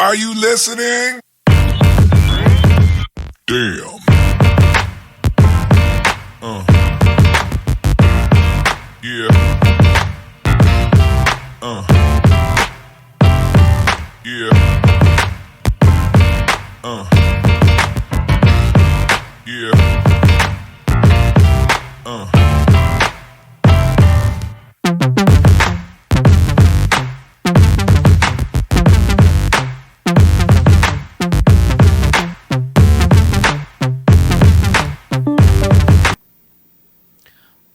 Are you listening? Damn. Yeah. Yeah. Yeah.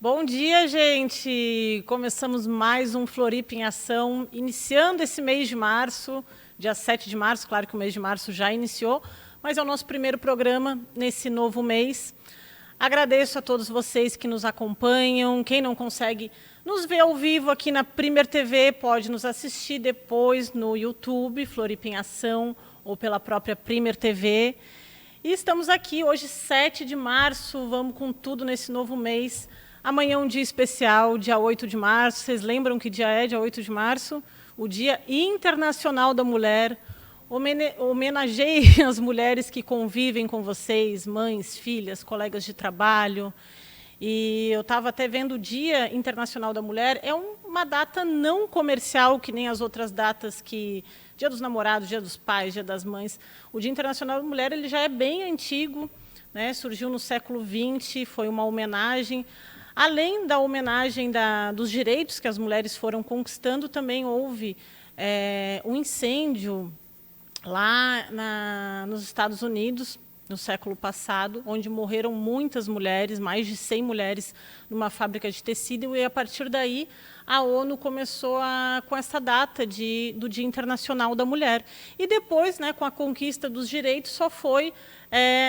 Bom dia, gente! Começamos mais um Floripa em Ação, iniciando esse mês de março, dia 7 de março, claro que o mês de março já iniciou, mas é o nosso primeiro programa nesse novo mês. Agradeço a todos vocês que nos acompanham, quem não consegue nos ver ao vivo aqui na Primer TV, pode nos assistir depois no YouTube, Floripa em Ação, ou pela própria Primer TV. E estamos aqui hoje, 7 de março, vamos com tudo nesse novo mês. Amanhã é um dia especial, dia 8 de março. Vocês lembram que dia é, dia 8 de março? O Dia Internacional da Mulher. Homenageiem as mulheres que convivem com vocês, mães, filhas, colegas de trabalho. E eu estava até vendo o Dia Internacional da Mulher. É uma data não comercial, que nem as outras datas que... Dia dos Namorados, Dia dos Pais, Dia das Mães. O Dia Internacional da Mulher ele já é bem antigo, né? Surgiu no século XX, foi uma homenagem. Além da homenagem dos direitos que as mulheres foram conquistando, também houve um incêndio lá nos Estados Unidos, no século passado, onde morreram muitas mulheres, mais de 100 mulheres, numa fábrica de tecido, e a partir daí a ONU começou com essa data do Dia Internacional da Mulher. E depois, né, com a conquista dos direitos, só foi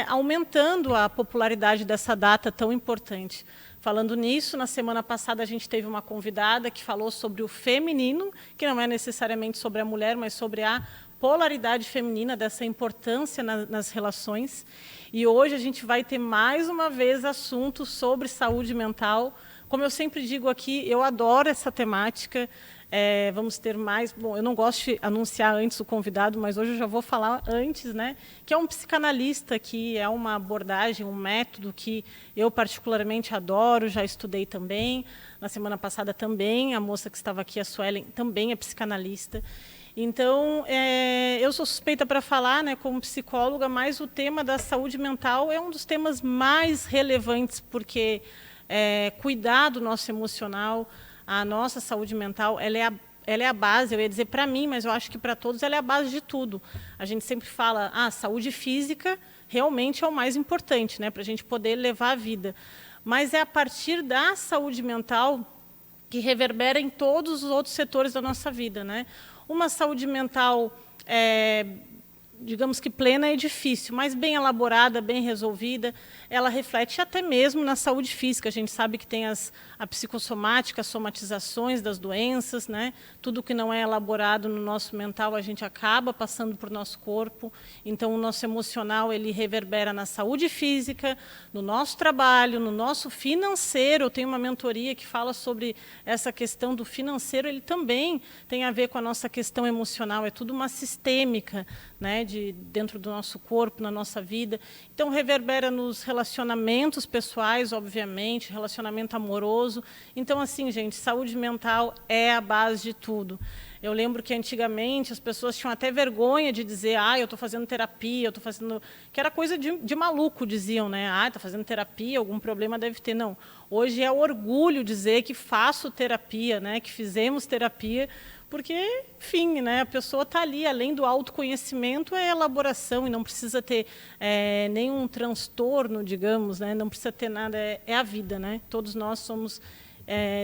aumentando a popularidade dessa data tão importante. Falando nisso, na semana passada a gente teve uma convidada que falou sobre o feminino, que não é necessariamente sobre a mulher, mas sobre a polaridade feminina, dessa importância nas relações. E hoje a gente vai ter mais uma vez assuntos sobre saúde mental. Como eu sempre digo aqui, eu adoro essa temática. Vamos ter mais... Bom, eu não gosto de anunciar antes o convidado, mas hoje eu já vou falar antes, né? Que é um psicanalista, que é uma abordagem, um método que eu particularmente adoro, já estudei também. Na semana passada também, a moça que estava aqui, a Suelen, também é psicanalista. Então, eu sou suspeita para falar, né, como psicóloga, mas o tema da saúde mental é um dos temas mais relevantes, porque cuidar do nosso emocional, a nossa saúde mental, ela é a base, eu ia dizer para mim, mas eu acho que para todos ela é a base de tudo. A gente sempre fala, saúde física realmente é o mais importante, né, para a gente poder levar a vida. Mas é a partir da saúde mental que reverbera em todos os outros setores da nossa vida, né? Uma saúde mental, digamos que plena, é difícil, mas bem elaborada, bem resolvida, ela reflete até mesmo na saúde física. A gente sabe que tem a psicossomática, as somatizações das doenças, né? Tudo que não é elaborado no nosso mental, a gente acaba passando por nosso corpo. Então, o nosso emocional, ele reverbera na saúde física, no nosso trabalho, no nosso financeiro. Eu tenho uma mentoria que fala sobre essa questão do financeiro, ele também tem a ver com a nossa questão emocional, é tudo uma sistêmica, né, dentro do nosso corpo, na nossa vida. Então, reverbera nos relacionamentos pessoais, obviamente, relacionamento amoroso. Então, assim, gente, saúde mental é a base de tudo. Eu lembro que, antigamente, as pessoas tinham até vergonha de dizer eu estou fazendo terapia, eu estou fazendo... Que era coisa de maluco, diziam, né? Está fazendo terapia, algum problema deve ter. Não. Hoje é orgulho dizer que faço terapia, né? Que fizemos terapia, porque, enfim, né, a pessoa está ali, além do autoconhecimento, é elaboração, e não precisa ter nenhum transtorno, digamos, né, não precisa ter nada, é a vida, né? Todos nós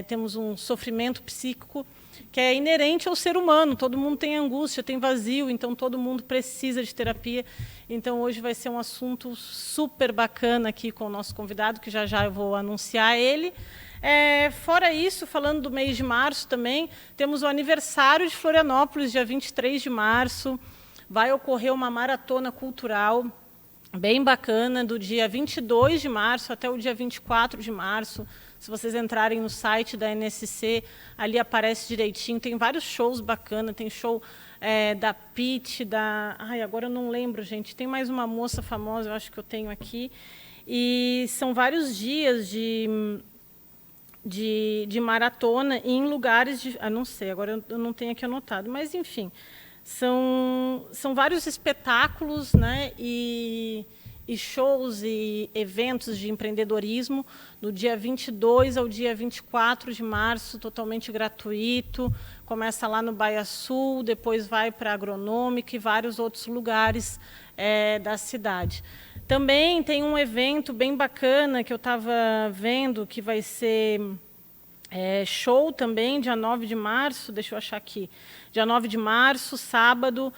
temos um sofrimento psíquico que é inerente ao ser humano, todo mundo tem angústia, tem vazio, então todo mundo precisa de terapia. Então hoje vai ser um assunto super bacana aqui com o nosso convidado, que já já eu vou anunciar ele. Fora isso, falando do mês de março também, temos o aniversário de Florianópolis, dia 23 de março. Vai ocorrer uma maratona cultural bem bacana, do dia 22 de março até o dia 24 de março. Se vocês entrarem no site da NSC, ali aparece direitinho, tem vários shows bacanas, tem show da Pitty, Ai, agora eu não lembro, gente. Tem mais uma moça famosa, eu acho que eu tenho aqui. E são vários dias de maratona em lugares não sei, agora eu não tenho aqui anotado, mas enfim, são vários espetáculos, né, e shows e eventos de empreendedorismo do dia 22 ao dia 24 de março, totalmente gratuito. Começa lá no Baía Sul, depois vai para a Agronômica e vários outros lugares da cidade. Também tem um evento bem bacana que eu estava vendo, que vai ser show também, dia 9 de março, deixa eu achar aqui, dia 9 de março, sábado,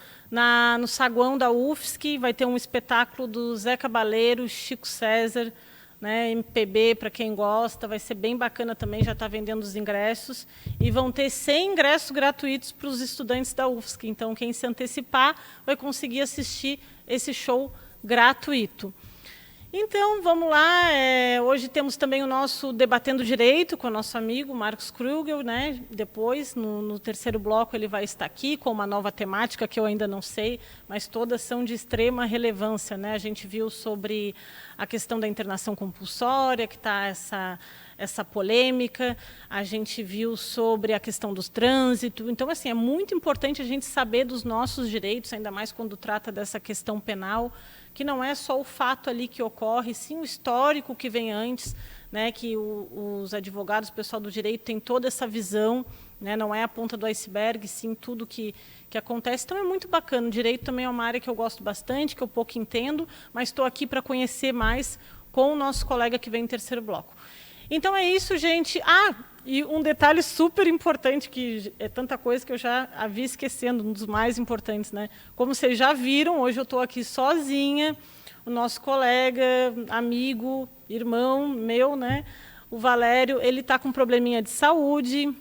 no saguão da UFSC, vai ter um espetáculo do Zé Cabaleiro, Chico César, né, MPB, para quem gosta, vai ser bem bacana também, já está vendendo os ingressos, e vão ter 100 ingressos gratuitos para os estudantes da UFSC, então quem se antecipar vai conseguir assistir esse show gratuito. Então, vamos lá. Hoje temos também o nosso Debatendo Direito com o nosso amigo Marcos Krugel, né? Depois, no terceiro bloco, ele vai estar aqui com uma nova temática que eu ainda não sei, mas todas são de extrema relevância, né? A gente viu sobre a questão da internação compulsória, que está essa polêmica, a gente viu sobre a questão dos trânsitos. Então, assim, é muito importante a gente saber dos nossos direitos, ainda mais quando trata dessa questão penal, que não é só o fato ali que ocorre, sim o histórico que vem antes, né, que os advogados, o pessoal do direito tem toda essa visão, né, não é a ponta do iceberg, sim tudo que acontece. Então é muito bacana. O direito também é uma área que eu gosto bastante, que eu pouco entendo, mas estou aqui para conhecer mais com o nosso colega que vem em terceiro bloco. Então é isso, gente. E um detalhe super importante, que é tanta coisa que eu já havia esquecendo, um dos mais importantes, né? Como vocês já viram, hoje eu estou aqui sozinha, o nosso colega, amigo, irmão meu, né? O Valério, ele está com um probleminha de saúde.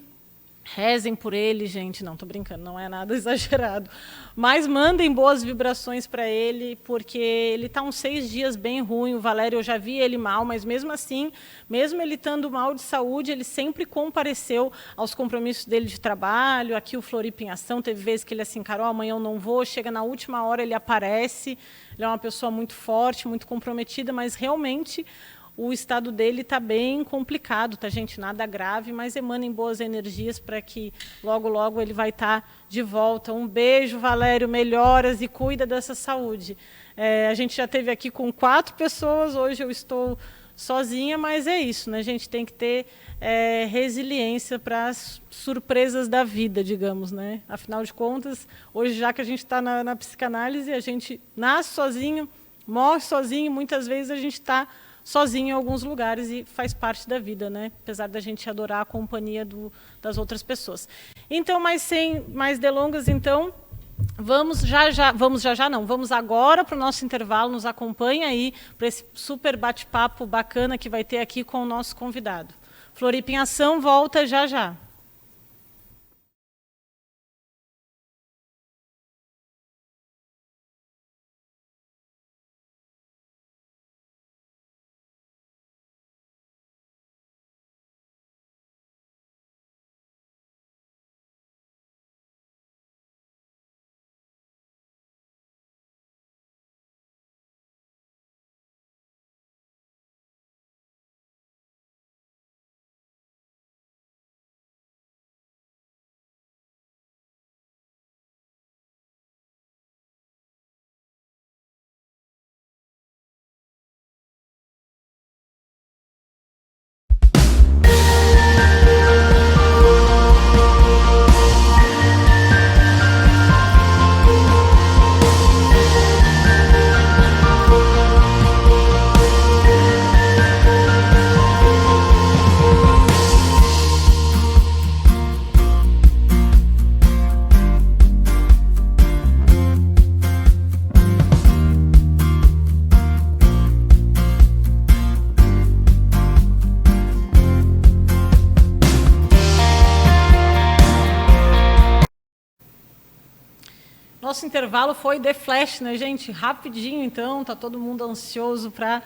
Rezem por ele, gente. Não, estou brincando, não é nada exagerado. Mas mandem boas vibrações para ele, porque ele está uns 6 dias bem ruim. O Valério, eu já vi ele mal, mas mesmo assim, mesmo ele estando mal de saúde, ele sempre compareceu aos compromissos dele de trabalho. Aqui o Floripa em Ação, teve vezes que ele assim, Carol, amanhã eu não vou. Chega na última hora, ele aparece. Ele é uma pessoa muito forte, muito comprometida, mas realmente o estado dele está bem complicado, tá, gente? Nada grave, mas emanem boas energias para que logo, logo ele vai estar de volta. Um beijo, Valério, melhoras e cuida dessa saúde. A gente já esteve aqui com 4 pessoas, hoje eu estou sozinha, mas é isso, né? A gente tem que ter resiliência para as surpresas da vida, digamos, né? Afinal de contas, hoje, já que a gente está na psicanálise, a gente nasce sozinho, morre sozinho, muitas vezes a gente está sozinho em alguns lugares e faz parte da vida, né? Apesar da gente adorar a companhia das outras pessoas. Então, mas sem mais delongas, então, vamos agora para o nosso intervalo, nos acompanha aí para esse super bate-papo bacana que vai ter aqui com o nosso convidado. Floripa em Ação volta já já. Nosso intervalo foi The Flash, né, gente? Rapidinho, então, tá todo mundo ansioso para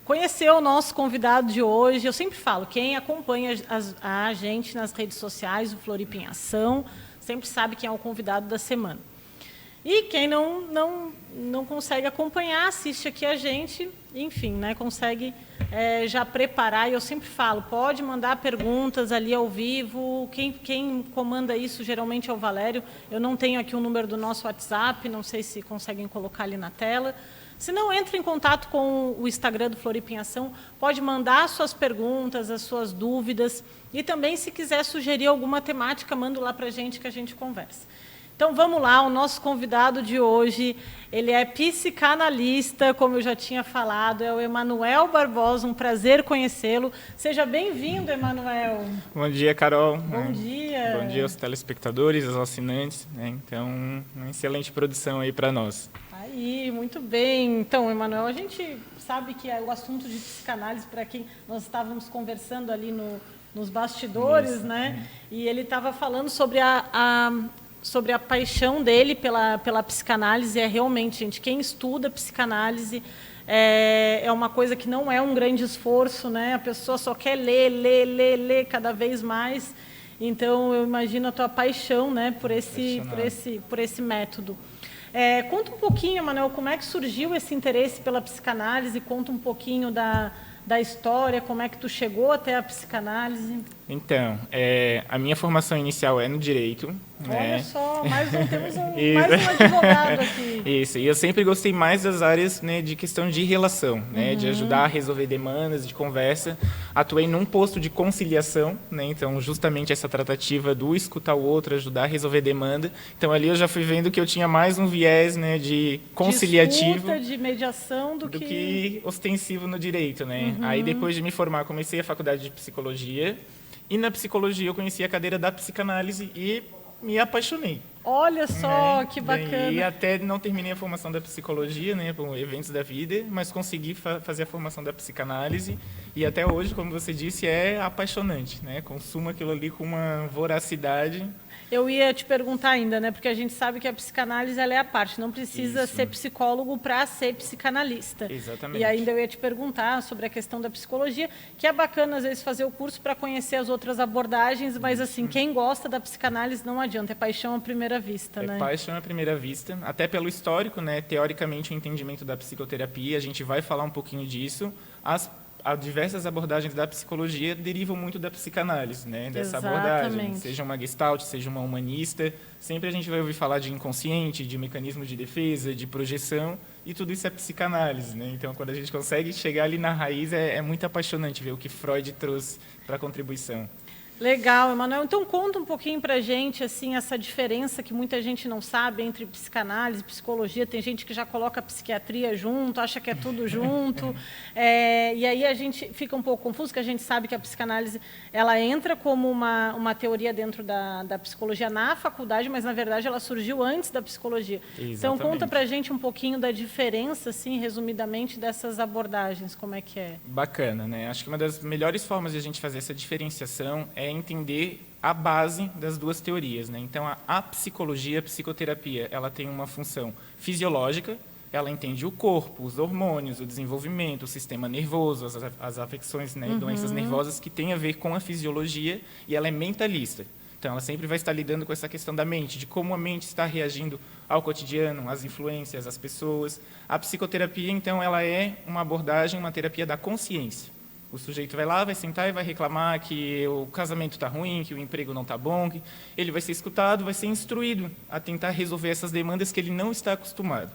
conhecer o nosso convidado de hoje. Eu sempre falo, quem acompanha a gente nas redes sociais, o Floripa em Ação, sempre sabe quem é o convidado da semana. E quem não consegue acompanhar, assiste aqui a gente, enfim, né, consegue já preparar. E eu sempre falo, pode mandar perguntas ali ao vivo. Quem comanda isso geralmente é o Valério. Eu não tenho aqui o número do nosso WhatsApp, não sei se conseguem colocar ali na tela. Se não, entre em contato com o Instagram do Floripa em Ação, pode mandar suas perguntas, as suas dúvidas, e também, se quiser sugerir alguma temática, manda lá para a gente que a gente conversa. Então, vamos lá, o nosso convidado de hoje, ele é psicanalista, como eu já tinha falado, é o Emanuel Barbosa, um prazer conhecê-lo. Seja bem-vindo, Emanuel. Bom dia, Carol. Bom dia. Bom dia aos telespectadores, aos assinantes. Então, uma excelente produção aí para nós. Aí, muito bem. Então, Emanuel, a gente sabe que o assunto de psicanálise, para quem nós estávamos conversando ali nos bastidores, isso, né? E ele estava falando sobre a paixão dele pela psicanálise. É realmente, gente, quem estuda psicanálise é uma coisa que não é um grande esforço, né? A pessoa só quer ler cada vez mais. Então, eu imagino a tua paixão, né, por esse método. Conta um pouquinho, Emanuel, como é que surgiu esse interesse pela psicanálise? Conta um pouquinho da história, como é que tu chegou até a psicanálise? Então, a minha formação inicial é no direito. Olha só, temos mais um advogado aqui. Isso, e eu sempre gostei mais das áreas, né, de questão de relação, né, de ajudar a resolver demandas, de conversa. Atuei num posto de conciliação, né, então justamente essa tratativa do escutar o outro, ajudar a resolver demanda. Então ali eu já fui vendo que eu tinha mais um viés, né, de conciliativo. De escuta, de mediação do que ostensivo no direito, né. Aí depois de me formar, comecei a faculdade de psicologia, e na psicologia eu conheci a cadeira da psicanálise e me apaixonei. Olha só, que bacana. E até não terminei a formação da psicologia, né, por eventos da vida, mas consegui fazer a formação da psicanálise, e até hoje, como você disse, é apaixonante, né? Consumo aquilo ali com uma voracidade. Eu ia te perguntar ainda, né? Porque a gente sabe que a psicanálise ela é a parte, não precisa ser psicólogo para ser psicanalista. Exatamente. E ainda eu ia te perguntar sobre a questão da psicologia, que é bacana às vezes fazer o curso para conhecer as outras abordagens, mas assim, quem gosta da psicanálise não adianta, é paixão à primeira vista, né? É paixão à primeira vista, até pelo histórico, né? Teoricamente, o entendimento da psicoterapia, a gente vai falar um pouquinho disso. As diversas abordagens da psicologia derivam muito da psicanálise, né? Dessa abordagem, seja uma gestalt, seja uma humanista, sempre a gente vai ouvir falar de inconsciente, de mecanismo de defesa, de projeção, e tudo isso é psicanálise, né? Então, quando a gente consegue chegar ali na raiz, é muito apaixonante ver o que Freud trouxe para a contribuição. Legal, Emanuel. Então, conta um pouquinho para a gente assim, essa diferença que muita gente não sabe entre psicanálise e psicologia. Tem gente que já coloca a psiquiatria junto, acha que é tudo junto. E aí a gente fica um pouco confuso, porque a gente sabe que a psicanálise ela entra como uma teoria dentro da psicologia na faculdade, mas, na verdade, ela surgiu antes da psicologia. Exatamente. Então, conta para a gente um pouquinho da diferença, assim, resumidamente, dessas abordagens. Como é que é? Bacana, né? Acho que uma das melhores formas de a gente fazer essa diferenciação é entender a base das duas teorias, né? Então, a psicologia, a psicoterapia, ela tem uma função fisiológica, ela entende o corpo, os hormônios, o desenvolvimento, o sistema nervoso, as afecções, né, doenças nervosas que têm a ver com a fisiologia, e ela é mentalista. Então, ela sempre vai estar lidando com essa questão da mente, de como a mente está reagindo ao cotidiano, às influências, às pessoas. A psicoterapia, então, ela é uma abordagem, uma terapia da consciência. O sujeito vai lá, vai sentar e vai reclamar que o casamento está ruim, que o emprego não está bom, que ele vai ser escutado, vai ser instruído a tentar resolver essas demandas que ele não está acostumado.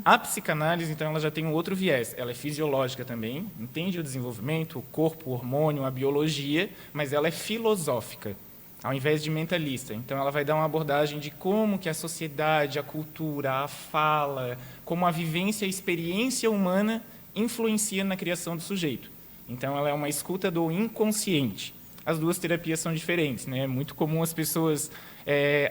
A psicanálise, então, ela já tem um outro viés. Ela é fisiológica também, entende o desenvolvimento, o corpo, o hormônio, a biologia, mas ela é filosófica, ao invés de mentalista. Então, ela vai dar uma abordagem de como que a sociedade, a cultura, a fala, como a vivência e a experiência humana influencia na criação do sujeito. Então, ela é uma escuta do inconsciente. As duas terapias são diferentes, né? É muito comum as pessoas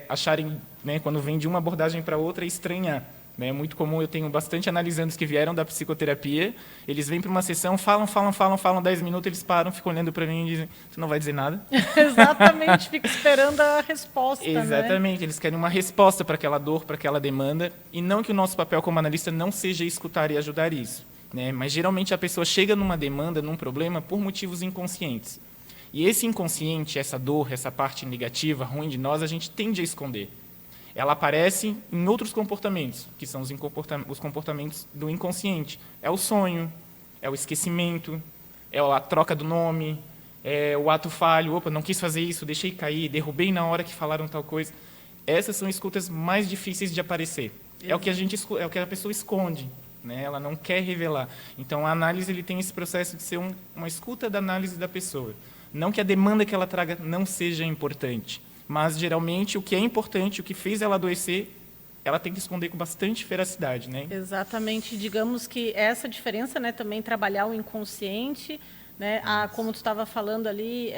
acharem, né, quando vem de uma abordagem para outra, estranhar. Né? É muito comum, eu tenho bastante analisandos que vieram da psicoterapia, eles vêm para uma sessão, falam 10 minutos, eles param, ficam olhando para mim e dizem, você não vai dizer nada? Exatamente, fica esperando a resposta. Exatamente, né? Eles querem uma resposta para aquela dor, para aquela demanda, e não que o nosso papel como analista não seja escutar e ajudar isso. Né? Mas, geralmente, a pessoa chega numa demanda, num problema, por motivos inconscientes. E esse inconsciente, essa dor, essa parte negativa, ruim de nós, a gente tende a esconder. ela aparece em outros comportamentos, que são os comportamentos do inconsciente. É o sonho, é o esquecimento, é a troca do nome, é o ato falho, opa, não quis fazer isso, deixei cair, derrubei na hora que falaram tal coisa. Essas são escutas mais difíceis de aparecer. É o que a pessoa esconde, né? Ela não quer revelar. Então, a análise ele tem esse processo de ser uma escuta da análise da pessoa. Não que a demanda que ela traga não seja importante, mas, geralmente, o que é importante, o que fez ela adoecer, ela tem que esconder com bastante veracidade, né? Exatamente. Digamos que essa diferença, né, também trabalhar o inconsciente, né, como tu estava falando ali,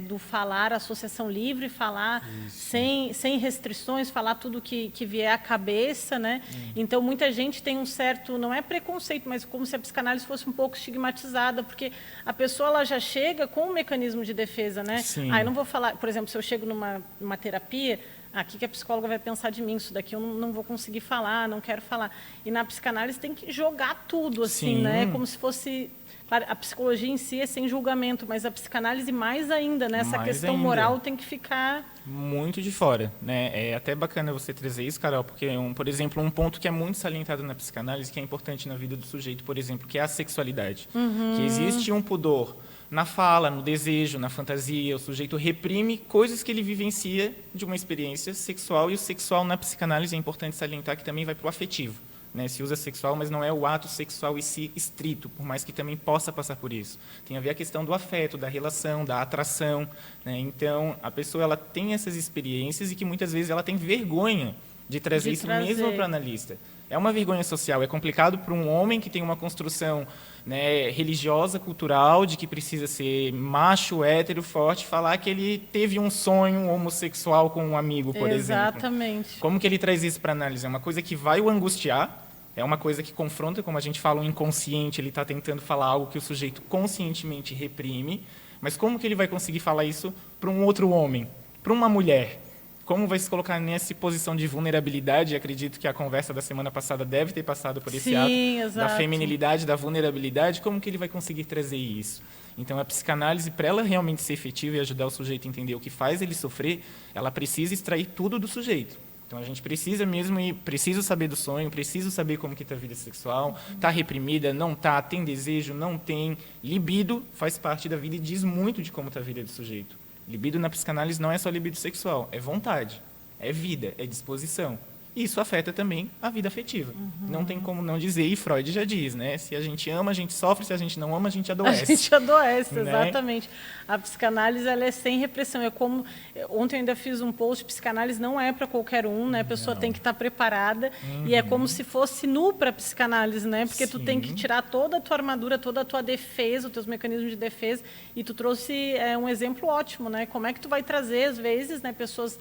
do falar, associação livre, falar sem restrições, falar tudo que vier à cabeça, né? Então, muita gente tem um certo, não é preconceito, mas como se a psicanálise fosse um pouco estigmatizada, porque a pessoa ela já chega com um mecanismo de defesa, né? Sim. Eu não vou falar, por exemplo, se eu chego numa terapia, aqui que a psicóloga vai pensar de mim, isso daqui eu não vou conseguir falar, não quero falar. E na psicanálise tem que jogar tudo, assim, Sim. né? Como se fosse... Claro, a psicologia em si é sem julgamento, mas a psicanálise mais ainda, né? Essa Mais questão ainda. moral tem que ficar... Muito de fora, né? É até bacana você trazer isso, Carol, porque, por exemplo, um ponto que é muito salientado na psicanálise, que é importante na vida do sujeito, por exemplo, que é a sexualidade. Que existe um pudor na fala, no desejo, na fantasia, o sujeito reprime coisas que ele vivencia de uma experiência sexual, e o sexual na psicanálise é importante salientar que também vai para o afetivo. Né, se usa sexual, mas não é o ato sexual em si estrito, por mais que também possa passar por isso. Tem a ver a questão do afeto, da relação, da atração. Né? Então, a pessoa ela tem essas experiências e que muitas vezes ela tem vergonha de trazer isso mesmo para o analista. É uma vergonha social. É complicado para um homem que tem uma construção, né, religiosa, cultural, de que precisa ser macho, hétero, forte, falar que ele teve um sonho homossexual com um amigo, por exemplo. Exatamente. Como que ele traz isso para análise? É uma coisa que vai o angustiar, é uma coisa que confronta, como a gente fala, o inconsciente, ele está tentando falar algo que o sujeito conscientemente reprime, mas como que ele vai conseguir falar isso para um outro homem, para uma mulher? Como vai se colocar nessa posição de vulnerabilidade? Acredito que a conversa da semana passada deve ter passado por esse ato exato. da feminilidade, da vulnerabilidade. Como que ele vai conseguir trazer isso? Então, a psicanálise, para ela realmente ser efetiva e ajudar o sujeito a entender o que faz ele sofrer, ela precisa extrair tudo do sujeito. Então, a gente precisa mesmo ir, preciso saber do sonho, preciso saber como que está a vida sexual, está reprimida, não está, tem desejo, não tem. Libido faz parte da vida e diz muito de como está a vida do sujeito. Libido na psicanálise não é só libido sexual, é vontade, é vida, é disposição. Isso afeta também a vida afetiva. Não tem como não dizer, e Freud já diz, né? Se a gente ama, a gente sofre, se a gente não ama, a gente adoece. A gente adoece, né? Exatamente. A psicanálise ela é sem repressão. É como ontem eu ainda fiz um post, psicanálise não é para qualquer um, né? A pessoa tem que estar preparada e é como se fosse nu para a psicanálise, né? Porque tu tem que tirar toda a tua armadura, toda a tua defesa, os teus mecanismos de defesa. E tu trouxe um exemplo ótimo, né? Como é que tu vai trazer às vezes, né, pessoas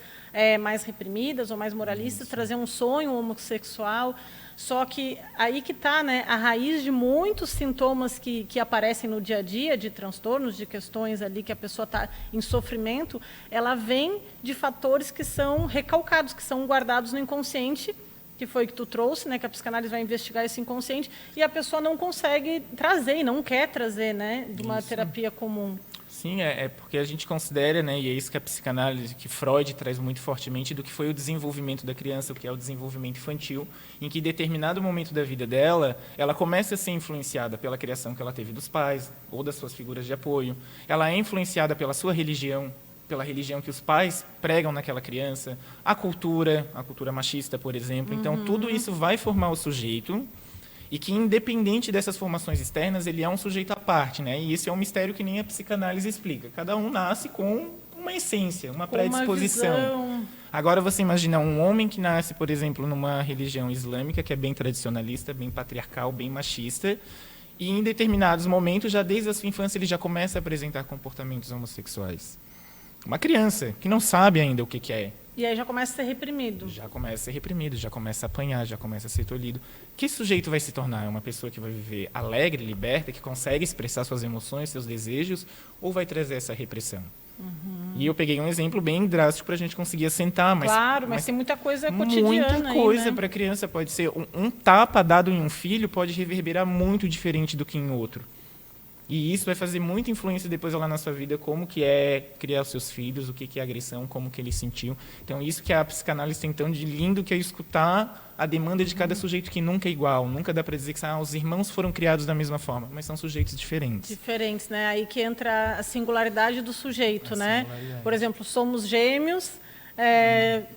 mais reprimidas ou mais moralistas, trazer um sonho homossexual. Só que aí que está, né, a raiz de muitos sintomas que aparecem no dia a dia, de transtornos, de questões ali que a pessoa está em sofrimento, ela vem de fatores que são recalcados, que são guardados no inconsciente, que foi que tu trouxe, né, que a psicanálise vai investigar esse inconsciente, e a pessoa não consegue trazer, e não quer trazer, né, de uma terapia comum. Sim, é porque a gente considera, né, e é isso que a psicanálise, que Freud traz muito fortemente, do que foi o desenvolvimento da criança, o que é o desenvolvimento infantil, em que em determinado momento da vida dela, ela começa a ser influenciada pela criação que ela teve dos pais, ou das suas figuras de apoio, ela é influenciada pela sua religião, pela religião que os pais pregam naquela criança, a cultura machista, por exemplo. Então, tudo isso vai formar o sujeito, e que, independente dessas formações externas, ele é um sujeito à parte, né? E isso é um mistério que nem a psicanálise explica. Cada um nasce com uma essência, uma predisposição. Agora, você imagina um homem que nasce, por exemplo, numa religião islâmica, que é bem tradicionalista, bem patriarcal, bem machista, e em determinados momentos, já desde a sua infância, ele já começa a apresentar comportamentos homossexuais. Uma criança que não sabe ainda o que é. E aí já começa a ser reprimido. Já começa a ser reprimido, já começa a apanhar, já começa a ser tolhido. Que sujeito vai se tornar? É uma pessoa que vai viver alegre, liberta, que consegue expressar suas emoções, seus desejos, ou vai trazer essa repressão? E eu peguei um exemplo bem drástico para a gente conseguir assentar. Mas tem muita coisa cotidiana. Muita coisa né? para a criança. Pode ser um tapa dado em um filho pode reverberar muito diferente do que em outro. E isso vai fazer muita influência depois lá na sua vida, como que é criar os seus filhos, o que que é agressão, como que eles sentiu. Então, isso que a psicanálise tem tão de lindo, que é escutar a demanda de cada sujeito, que nunca é igual. Nunca dá para dizer que os irmãos foram criados da mesma forma, mas são sujeitos diferentes. Diferentes, né? Aí que entra a singularidade do sujeito, né? Por exemplo, somos gêmeos,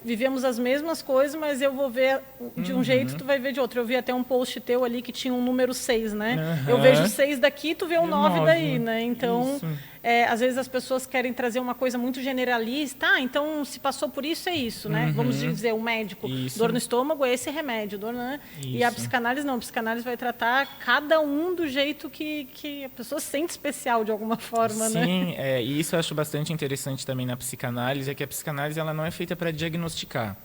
vivemos as mesmas coisas, mas eu vou ver de um jeito, tu vai ver de outro. Eu vi até um post teu ali que tinha um número 6, né? Eu vejo 6 daqui, tu vê um 9 daí, né? Então, às vezes as pessoas querem trazer uma coisa muito generalista. Então, se passou por isso, é isso, né? Vamos dizer, o médico, dor no estômago é esse remédio. Né? E a psicanálise não. A psicanálise vai tratar cada um do jeito que a pessoa se sente especial, de alguma forma, né? Sim, e isso eu acho bastante interessante também na psicanálise, é que a psicanálise ela não é feita para diagnosticar.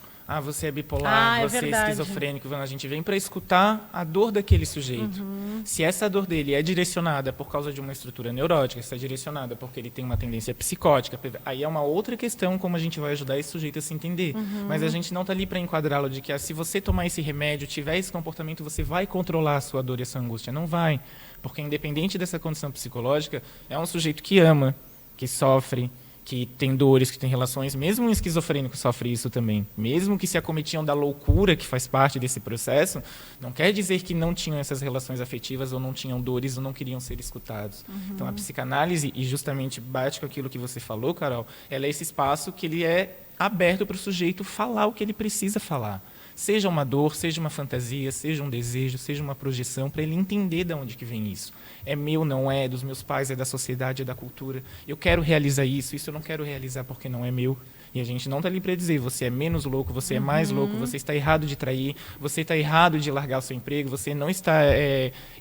Você é bipolar, você é esquizofrênico. A gente vem para escutar a dor daquele sujeito. Se essa dor dele é direcionada por causa de uma estrutura neurótica, se é direcionada porque ele tem uma tendência psicótica, aí é uma outra questão como a gente vai ajudar esse sujeito a se entender. Mas a gente não está ali para enquadrá-lo de que se você tomar esse remédio, tiver esse comportamento, você vai controlar a sua dor e a sua angústia. Não vai. Porque independente dessa condição psicológica, é um sujeito que ama, que sofre, que tem dores, que tem relações, mesmo um esquizofrênico sofre isso também. Mesmo que se acometiam da loucura que faz parte desse processo, não quer dizer que não tinham essas relações afetivas, ou não tinham dores, ou não queriam ser escutados. Então, a psicanálise, e justamente bate com aquilo que você falou, Carol, ela é esse espaço que ele é aberto para o sujeito falar o que ele precisa falar. Seja uma dor, seja uma fantasia, seja um desejo, seja uma projeção, para ele entender de onde que vem isso. É meu, não é, dos meus pais, é da sociedade, é da cultura. Eu quero realizar isso eu não quero realizar porque não é meu. E a gente não está ali para dizer, você é menos louco, você é mais louco, você está errado de trair, você está errado de largar o seu emprego, você não está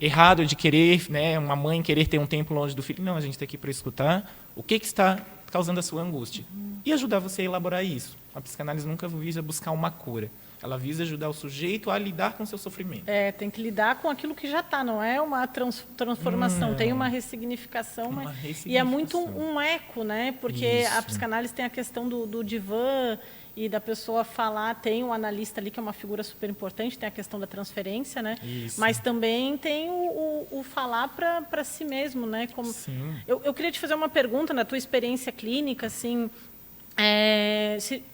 errado de querer, né, uma mãe querer ter um tempo longe do filho. Não, a gente está aqui para escutar o que está causando a sua angústia e ajudar você a elaborar isso. A psicanálise nunca visa buscar uma cura. Ela visa ajudar o sujeito a lidar com o seu sofrimento. Tem que lidar com aquilo que já está, não é uma transformação, tem uma ressignificação. E é muito um eco, né? Porque a psicanálise tem a questão do divã e da pessoa falar, tem um analista ali que é uma figura super importante, tem a questão da transferência, né? Mas também tem o falar para si mesmo, né? Como, eu queria te fazer uma pergunta, na tua experiência clínica, assim,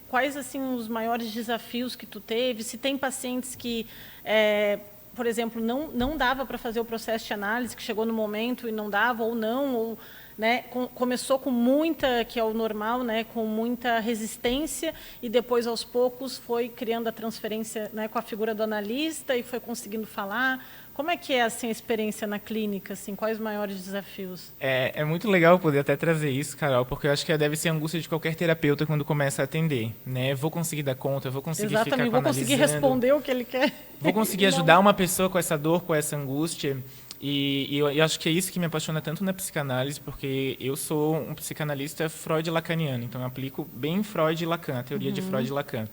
quais assim os maiores desafios que tu teve? Se tem pacientes que, por exemplo, não dava para fazer o processo de análise, que chegou no momento e não dava, ou não, ou, né, começou com muita, que é o normal, né, com muita resistência, e depois, aos poucos, foi criando a transferência, né, com a figura do analista e foi conseguindo falar. Como é que é assim, a experiência na clínica? Assim, quais os maiores desafios? É muito legal poder até trazer isso, Carol, porque eu acho que deve ser a angústia de qualquer terapeuta quando começa a atender. Né? Vou conseguir dar conta, vou conseguir ficar vou conseguir responder o que ele quer. Vou conseguir ajudar uma pessoa com essa dor, com essa angústia. E eu acho que é isso que me apaixona tanto na psicanálise, porque eu sou um psicanalista freud-lacaniano, então eu aplico bem Freud e Lacan, a teoria de Freud e Lacan.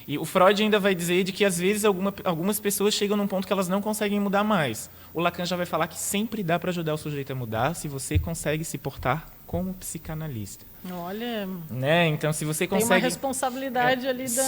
E o Freud ainda vai dizer de que, às vezes, algumas pessoas chegam num ponto que elas não conseguem mudar mais. O Lacan já vai falar que sempre dá para ajudar o sujeito a mudar se você consegue se portar como psicanalista. Olha, né? Então, se você consegue... Tem uma responsabilidade ali da...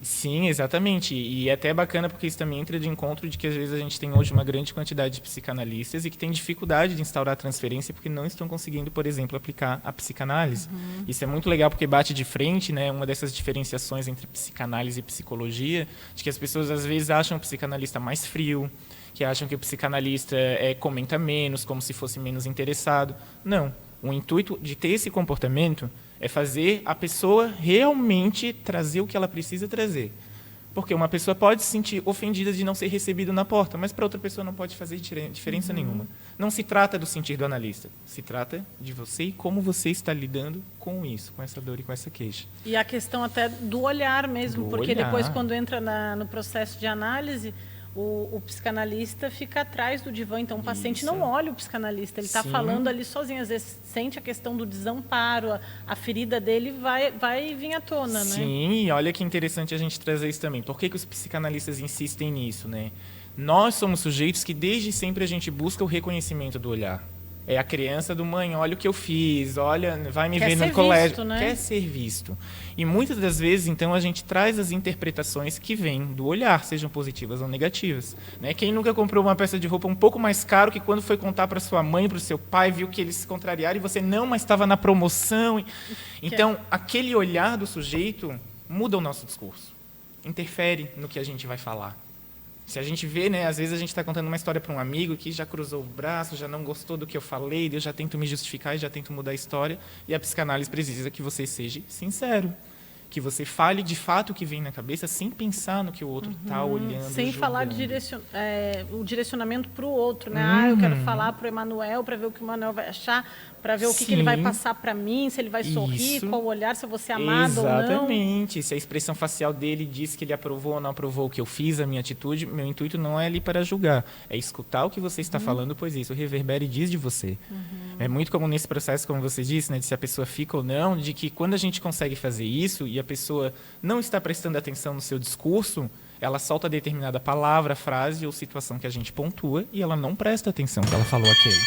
Sim, exatamente. E é até bacana porque isso também entra de encontro de que, às vezes, a gente tem hoje uma grande quantidade de psicanalistas e que tem dificuldade de instaurar a transferência porque não estão conseguindo, por exemplo, aplicar a psicanálise. Isso é muito legal porque bate de frente, né? Uma dessas diferenciações entre psicanálise e psicologia, de que as pessoas, às vezes, acham o psicanalista mais frio, que acham que o psicanalista comenta menos, como se fosse menos interessado. Não. O intuito de ter esse comportamento é fazer a pessoa realmente trazer o que ela precisa trazer. Porque uma pessoa pode se sentir ofendida de não ser recebida na porta, mas para outra pessoa não pode fazer diferença nenhuma. Não se trata do sentir do analista, se trata de você e como você está lidando com isso, com essa dor e com essa queixa. E a questão até do olhar mesmo, porque depois, quando entra no processo de análise, o psicanalista fica atrás do divã, então o paciente não olha o psicanalista, ele está falando ali sozinho, às vezes sente a questão do desamparo, a ferida dele vai vir à tona, né? Sim, e olha que interessante a gente trazer isso também. Por que os psicanalistas insistem nisso, né? Nós somos sujeitos que desde sempre a gente busca o reconhecimento do olhar. É a criança do mãe, olha o que eu fiz, olha, vai me Quer ver ser no colégio. visto, né? Quer ser visto. E muitas das vezes, então, a gente traz as interpretações que vêm do olhar, sejam positivas ou negativas. Né? Quem nunca comprou uma peça de roupa um pouco mais caro que quando foi contar para sua mãe, para o seu pai, viu que eles se contrariaram e você não, mas estava na promoção. Então, aquele olhar do sujeito muda o nosso discurso, interfere no que a gente vai falar. Se a gente vê, né, às vezes a gente está contando uma história para um amigo que já cruzou o braço, já não gostou do que eu falei, eu já tento me justificar e já tento mudar a história, e a psicanálise precisa que você seja sincero, que você fale de fato o que vem na cabeça sem pensar no que o outro está olhando, Sem julgando. falar de o direcionamento para o outro, né? Eu quero falar para o Emanuel para ver o que o Emanuel vai achar, para ver o que ele vai Sim. passar para mim, se ele vai sorrir, Isso. qual o olhar, se eu vou ser amado ou não. Exatamente. Se a expressão facial dele diz que ele aprovou ou não aprovou o que eu fiz, a minha atitude, meu intuito não é ali para julgar, é escutar o que você está falando, pois isso reverbera e diz de você. É muito comum nesse processo, como você disse, né, de se a pessoa fica ou não, de que quando a gente consegue fazer isso e a pessoa não está prestando atenção no seu discurso, ela solta determinada palavra, frase ou situação que a gente pontua e ela não presta atenção que ela falou aquilo.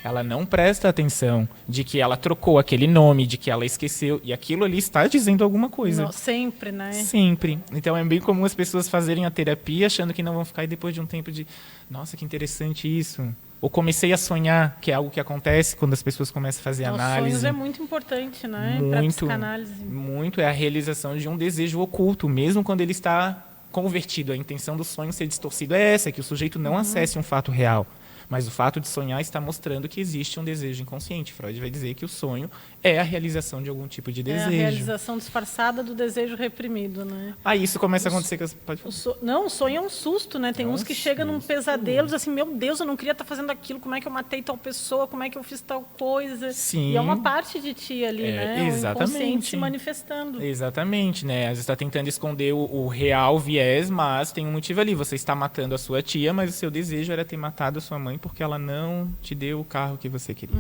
Ela não presta atenção de que ela trocou aquele nome, de que ela esqueceu, e aquilo ali está dizendo alguma coisa. Não, sempre, né? Sempre. Então é bem comum as pessoas fazerem a terapia achando que não vão ficar e depois de um tempo de, nossa, que interessante isso. Ou comecei a sonhar, que é algo que acontece quando as pessoas começam a fazer Os análise. sonhos é muito importante, né? Para Muito, psicanálise. muito é a realização de um desejo oculto, mesmo quando ele está convertido. A intenção do sonho ser distorcido é essa, que o sujeito não acesse um fato real. Mas o fato de sonhar está mostrando que existe um desejo inconsciente. Freud vai dizer que o sonho é a realização de algum tipo de desejo. É a realização disfarçada do desejo reprimido, né? Aí isso começa a acontecer... Pode falar. Não, o sonho é um susto, né? Tem É um uns que chegam num susto. pesadelo, diz assim, meu Deus, eu não queria estar fazendo aquilo, como é que eu matei tal pessoa, como é que eu fiz tal coisa. Sim. E é uma parte de ti ali, né? Exatamente. O inconsciente se manifestando. Exatamente, né? Às vezes está tentando esconder o real viés, mas tem um motivo ali. Você está matando a sua tia, mas o seu desejo era ter matado a sua mãe porque ela não te deu o carro que você queria.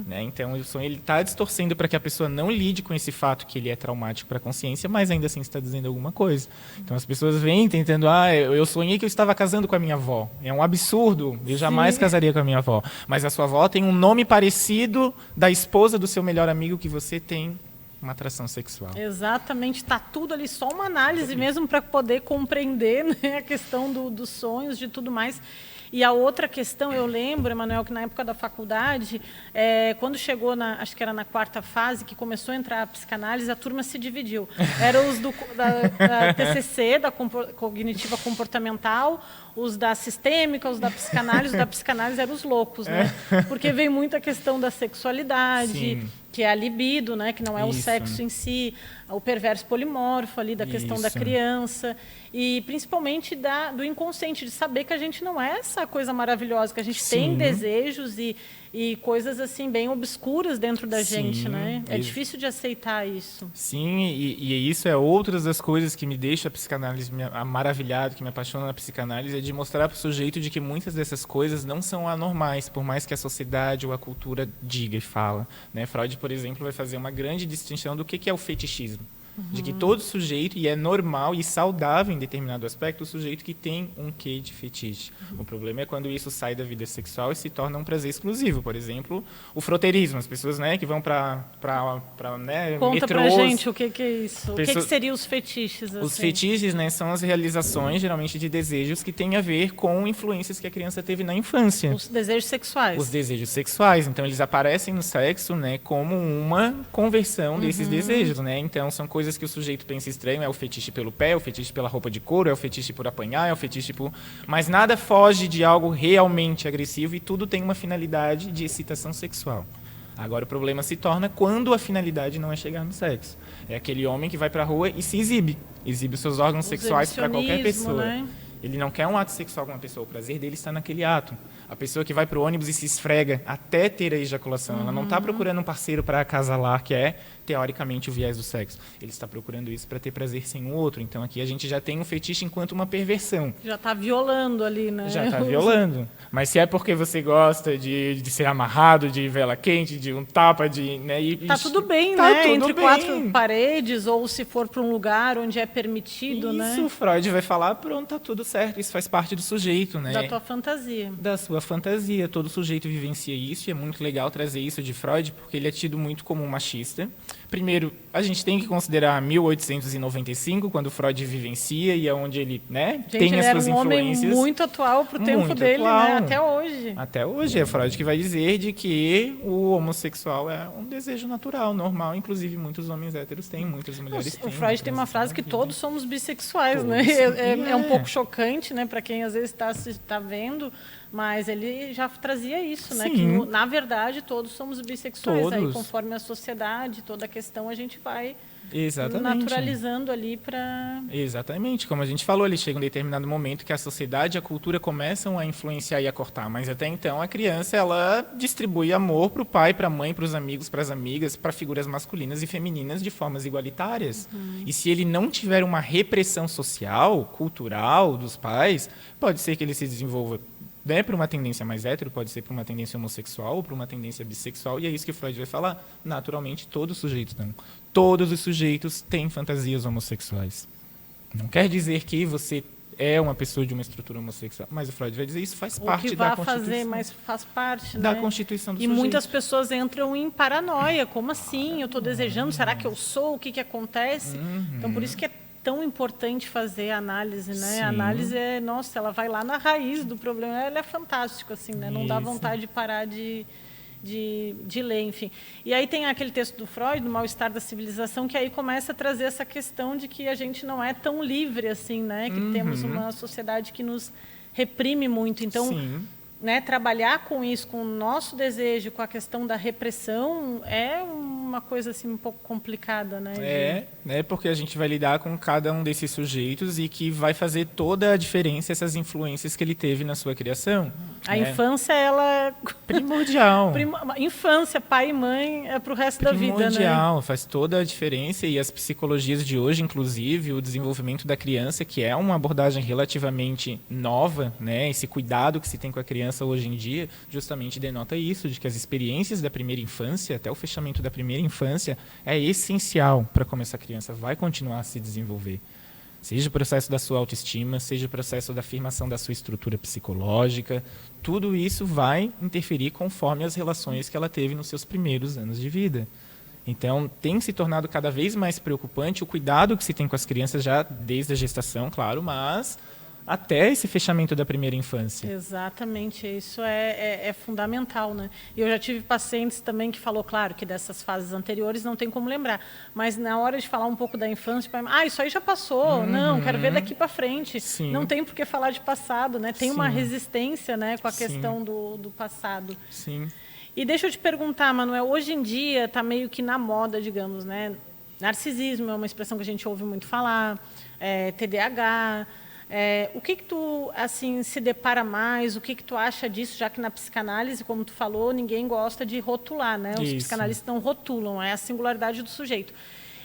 Né? Então, o sonho está distorcendo para que a pessoa não lide com esse fato que ele é traumático para a consciência, mas ainda assim está dizendo alguma coisa. Então, as pessoas vêm tentando, eu sonhei que eu estava casando com a minha avó. É um absurdo, eu jamais casaria com a minha avó. Mas a sua avó tem um nome parecido da esposa do seu melhor amigo que você tem uma atração sexual. Exatamente, está tudo ali, só uma análise mesmo para poder compreender, né, a questão dos sonhos, de tudo mais. E a outra questão, eu lembro, Emanuel, que na época da faculdade, quando chegou, acho que era na 4ª fase, que começou a entrar a psicanálise, a turma se dividiu. Eram os da TCC, da cognitiva comportamental, os da sistêmica, os da psicanálise. Os da psicanálise eram os loucos, né? Porque veio muito a questão da sexualidade, Sim. que é a libido, né? Que não é o Isso. sexo em si, o perverso polimorfo ali, da questão da Isso. criança, e principalmente do inconsciente, de saber que a gente não é essa coisa maravilhosa, que a gente tem Sim. desejos e coisas assim bem obscuras dentro da gente, Sim. né? É difícil de aceitar isso. Sim, e isso é outras das coisas que me deixa a psicanálise maravilhado, que me apaixona na psicanálise, é de mostrar para o sujeito de que muitas dessas coisas não são anormais, por mais que a sociedade ou a cultura diga e fala. Né? Freud, por exemplo, vai fazer uma grande distinção do que é o fetichismo. De que todo sujeito, e é normal e saudável em determinado aspecto, o sujeito que tem um quê de fetiche. O problema é quando isso sai da vida sexual e se torna um prazer exclusivo. Por exemplo, o frotteirismo. As pessoas, né, que vão para Conta metrôs. pra gente o que é isso. O que seriam os fetiches? Assim? Os fetiches, né, são as realizações, geralmente, de desejos que têm a ver com influências que a criança teve na infância. Os desejos sexuais. Os desejos sexuais. Então, eles aparecem no sexo, né, como uma conversão desses desejos. Né? Então, são coisas que o sujeito pensa estranho, é o fetiche pelo pé, é o fetiche pela roupa de couro, é o fetiche por apanhar, é o fetiche por... Mas nada foge de algo realmente agressivo e tudo tem uma finalidade de excitação sexual. Agora, o problema se torna quando a finalidade não é chegar no sexo. É aquele homem que vai para a rua e se exibe. Exibe os seus órgãos sexuais para qualquer pessoa. Né? Ele não quer um ato sexual com uma pessoa, o prazer dele está naquele ato. A pessoa que vai para o ônibus e se esfrega até ter a ejaculação, ela não está procurando um parceiro para acasalar, que é, teoricamente, o viés do sexo. Ele está procurando isso para ter prazer sem o outro. Então, aqui a gente já tem um fetiche enquanto uma perversão. Já está violando ali, né? Já está violando. Mas se é porque você gosta de ser amarrado, de vela quente, de um tapa, de... Né, tá tudo bem, tá né? tudo Entre bem. 4 paredes, ou se for para um lugar onde é permitido, isso, né? Freud vai falar, pronto, tá tudo certo. certo, isso faz parte do sujeito, né? Da tua fantasia. Da sua fantasia. Todo sujeito vivencia isso, e é muito legal trazer isso de Freud, porque ele é tido muito como um machista. Primeiro, a gente tem que considerar 1895, quando Freud vivencia, e é onde ele, né, Gente, tem ele as era suas um homem influências. muito atual para o tempo Muito dele, atual. né? Até hoje. Até hoje é Freud que vai dizer de que o homossexual é um desejo natural, normal. Inclusive, muitos homens héteros têm, muitas mulheres têm. O Freud tem uma frase que todos somos bissexuais, né? Todos. É um pouco chocante, né, para quem às vezes está vendo, mas ele já trazia isso, né? Sim. Que na verdade todos somos bissexuais. Todos. Aí, conforme a sociedade, toda a questão, a gente vai Exatamente. naturalizando ali para. Exatamente, como a gente falou, ele chega um determinado momento que a sociedade e a cultura começam a influenciar e a cortar, mas até então a criança ela distribui amor para o pai, para a mãe, para os amigos, para as amigas, para figuras masculinas e femininas de formas igualitárias. E se ele não tiver uma repressão social, cultural dos pais, pode ser que ele se desenvolva, né, para uma tendência mais hétero, pode ser para uma tendência homossexual ou para uma tendência bissexual, e é isso que Freud vai falar. Naturalmente, todos os sujeitos não. Todos os sujeitos têm fantasias homossexuais. Não quer dizer que você é uma pessoa de uma estrutura homossexual, mas o Freud vai dizer isso faz parte da Constituição. fazer, mas faz parte, Da né? Constituição do E sujeito. muitas pessoas entram em paranoia. Como assim? Eu estou desejando? Será que eu sou? O que, que acontece? Então, por isso que é tão importante fazer a análise, né? Sim. A análise é, nossa, ela vai lá na raiz do problema. Ela é fantástico, assim, né? Não dá Isso. vontade de parar de ler, enfim. E aí tem aquele texto do Freud, do Mal-Estar da Civilização, que aí começa a trazer essa questão de que a gente não é tão livre assim, né? Que temos uma sociedade que nos reprime muito. Então, Sim. né, trabalhar com isso, com o nosso desejo, com a questão da repressão, é uma coisa assim um pouco complicada, né? Né, porque a gente vai lidar com cada um desses sujeitos e que vai fazer toda a diferença essas influências que ele teve na sua criação. A né? infância, ela é Primordial. infância, pai e mãe, é para o resto da vida, né? Primordial, faz toda a diferença, e as psicologias de hoje, inclusive, o desenvolvimento da criança, que é uma abordagem relativamente nova, né? Esse cuidado que se tem com a criança hoje em dia, justamente denota isso, de que as experiências da primeira infância, até o fechamento da primeira infância, é essencial para como essa criança vai continuar a se desenvolver. Seja o processo da sua autoestima, seja o processo da afirmação da sua estrutura psicológica, tudo isso vai interferir conforme as relações que ela teve nos seus primeiros anos de vida. Então, tem se tornado cada vez mais preocupante o cuidado que se tem com as crianças já desde a gestação, claro, mas até esse fechamento da primeira infância. Exatamente, isso é fundamental, né? E eu já tive pacientes também que falou, claro, que dessas fases anteriores não tem como lembrar, mas na hora de falar um pouco da infância, isso aí já passou, não, quero ver daqui para frente. Sim. Não tem por que falar de passado, né? Tem uma Sim. resistência, né, com a Sim. questão do passado. Sim. E deixa eu te perguntar, Manuel, hoje em dia está meio que na moda, digamos, né? Narcisismo é uma expressão que a gente ouve muito falar, TDAH. O que tu assim se depara mais? O que tu acha disso? Já que na psicanálise, como tu falou, ninguém gosta de rotular, né? Os Isso. psicanalistas não rotulam, é a singularidade do sujeito.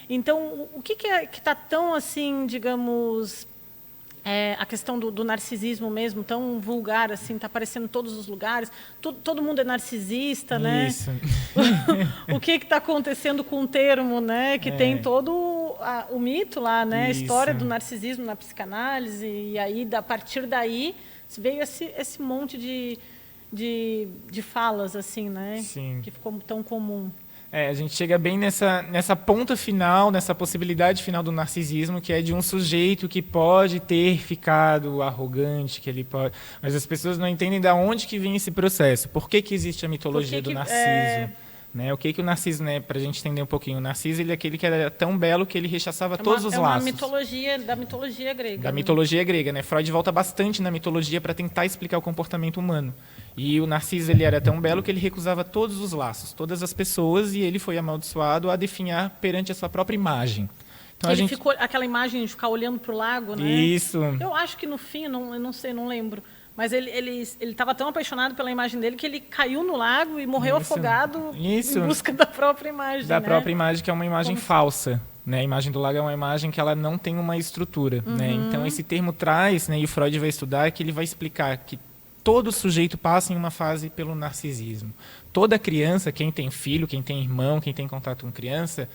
Então, o que está tão assim, digamos, a questão do narcisismo mesmo, tão vulgar assim, está aparecendo em todos os lugares, todo mundo é narcisista, né? Isso. O que está acontecendo com o termo, né? Que tem todo o mito lá, né? A Isso. história do narcisismo na psicanálise, e aí, a partir daí, veio esse monte de falas, assim, né? Sim. Que ficou tão comum. A gente chega bem nessa ponta final, nessa possibilidade final do narcisismo, que é de um sujeito que pode ter ficado arrogante, que ele pode... Mas as pessoas não entendem de onde que vem esse processo. Por que existe a mitologia do Narciso? Né? O que o Narciso, né, para a gente entender um pouquinho, o Narciso ele é aquele que era tão belo que ele rechaçava todos os laços. É uma mitologia da mitologia grega. Da mitologia grega, né? Freud volta bastante na mitologia para tentar explicar o comportamento humano. E o Narciso ele era tão belo que ele recusava todos os laços, todas as pessoas, e ele foi amaldiçoado a definhar perante a sua própria imagem. Então, ele ficou aquela imagem de ficar olhando para o lago, né? Isso. Eu acho que no fim, eu não sei, não lembro. Mas ele estava tão apaixonado pela imagem dele que ele caiu no lago e morreu afogado em busca da própria imagem. Da né? própria imagem, que é uma imagem falsa. Né? A imagem do lago é uma imagem que ela não tem uma estrutura. Né? Então, esse termo traz, né, e o Freud vai estudar, que ele vai explicar que todo sujeito passa em uma fase pelo narcisismo. Toda criança, quem tem filho, quem tem irmão, quem tem contato com criança,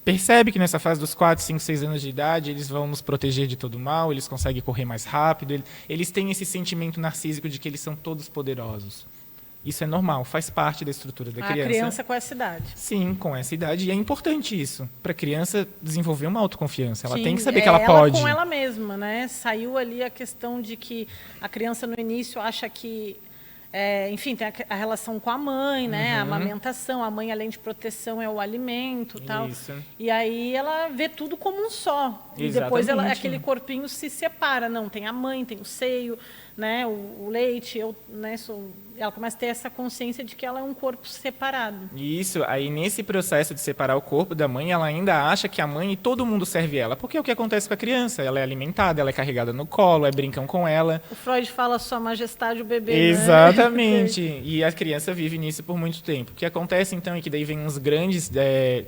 percebe que nessa fase dos 4, 5, 6 anos de idade, eles vão nos proteger de todo mal, eles conseguem correr mais rápido, eles têm esse sentimento narcísico de que eles são todos poderosos. Isso é normal, faz parte da estrutura da criança. A criança com essa idade. Sim, com essa idade. E é importante isso, para a criança desenvolver uma autoconfiança. Ela Sim, tem que saber que ela pode. Com ela mesma, né? Saiu ali a questão de que a criança no início acha que, enfim, tem a relação com a mãe, né? A amamentação, a mãe além de proteção é o alimento, tal. Isso. E aí ela vê tudo como um só. Exatamente. E depois aquele corpinho se separa. Não, tem a mãe, tem o seio, né? O leite, ela começa a ter essa consciência de que ela é um corpo separado. Isso, aí nesse processo de separar o corpo da mãe, ela ainda acha que a mãe e todo mundo serve ela. Porque é o que acontece com a criança. Ela é alimentada, ela é carregada no colo, brincam com ela. O Freud fala Sua Majestade o bebê, Exatamente. Né? E a criança vive nisso por muito tempo. O que acontece, então, é que daí vem uns grandes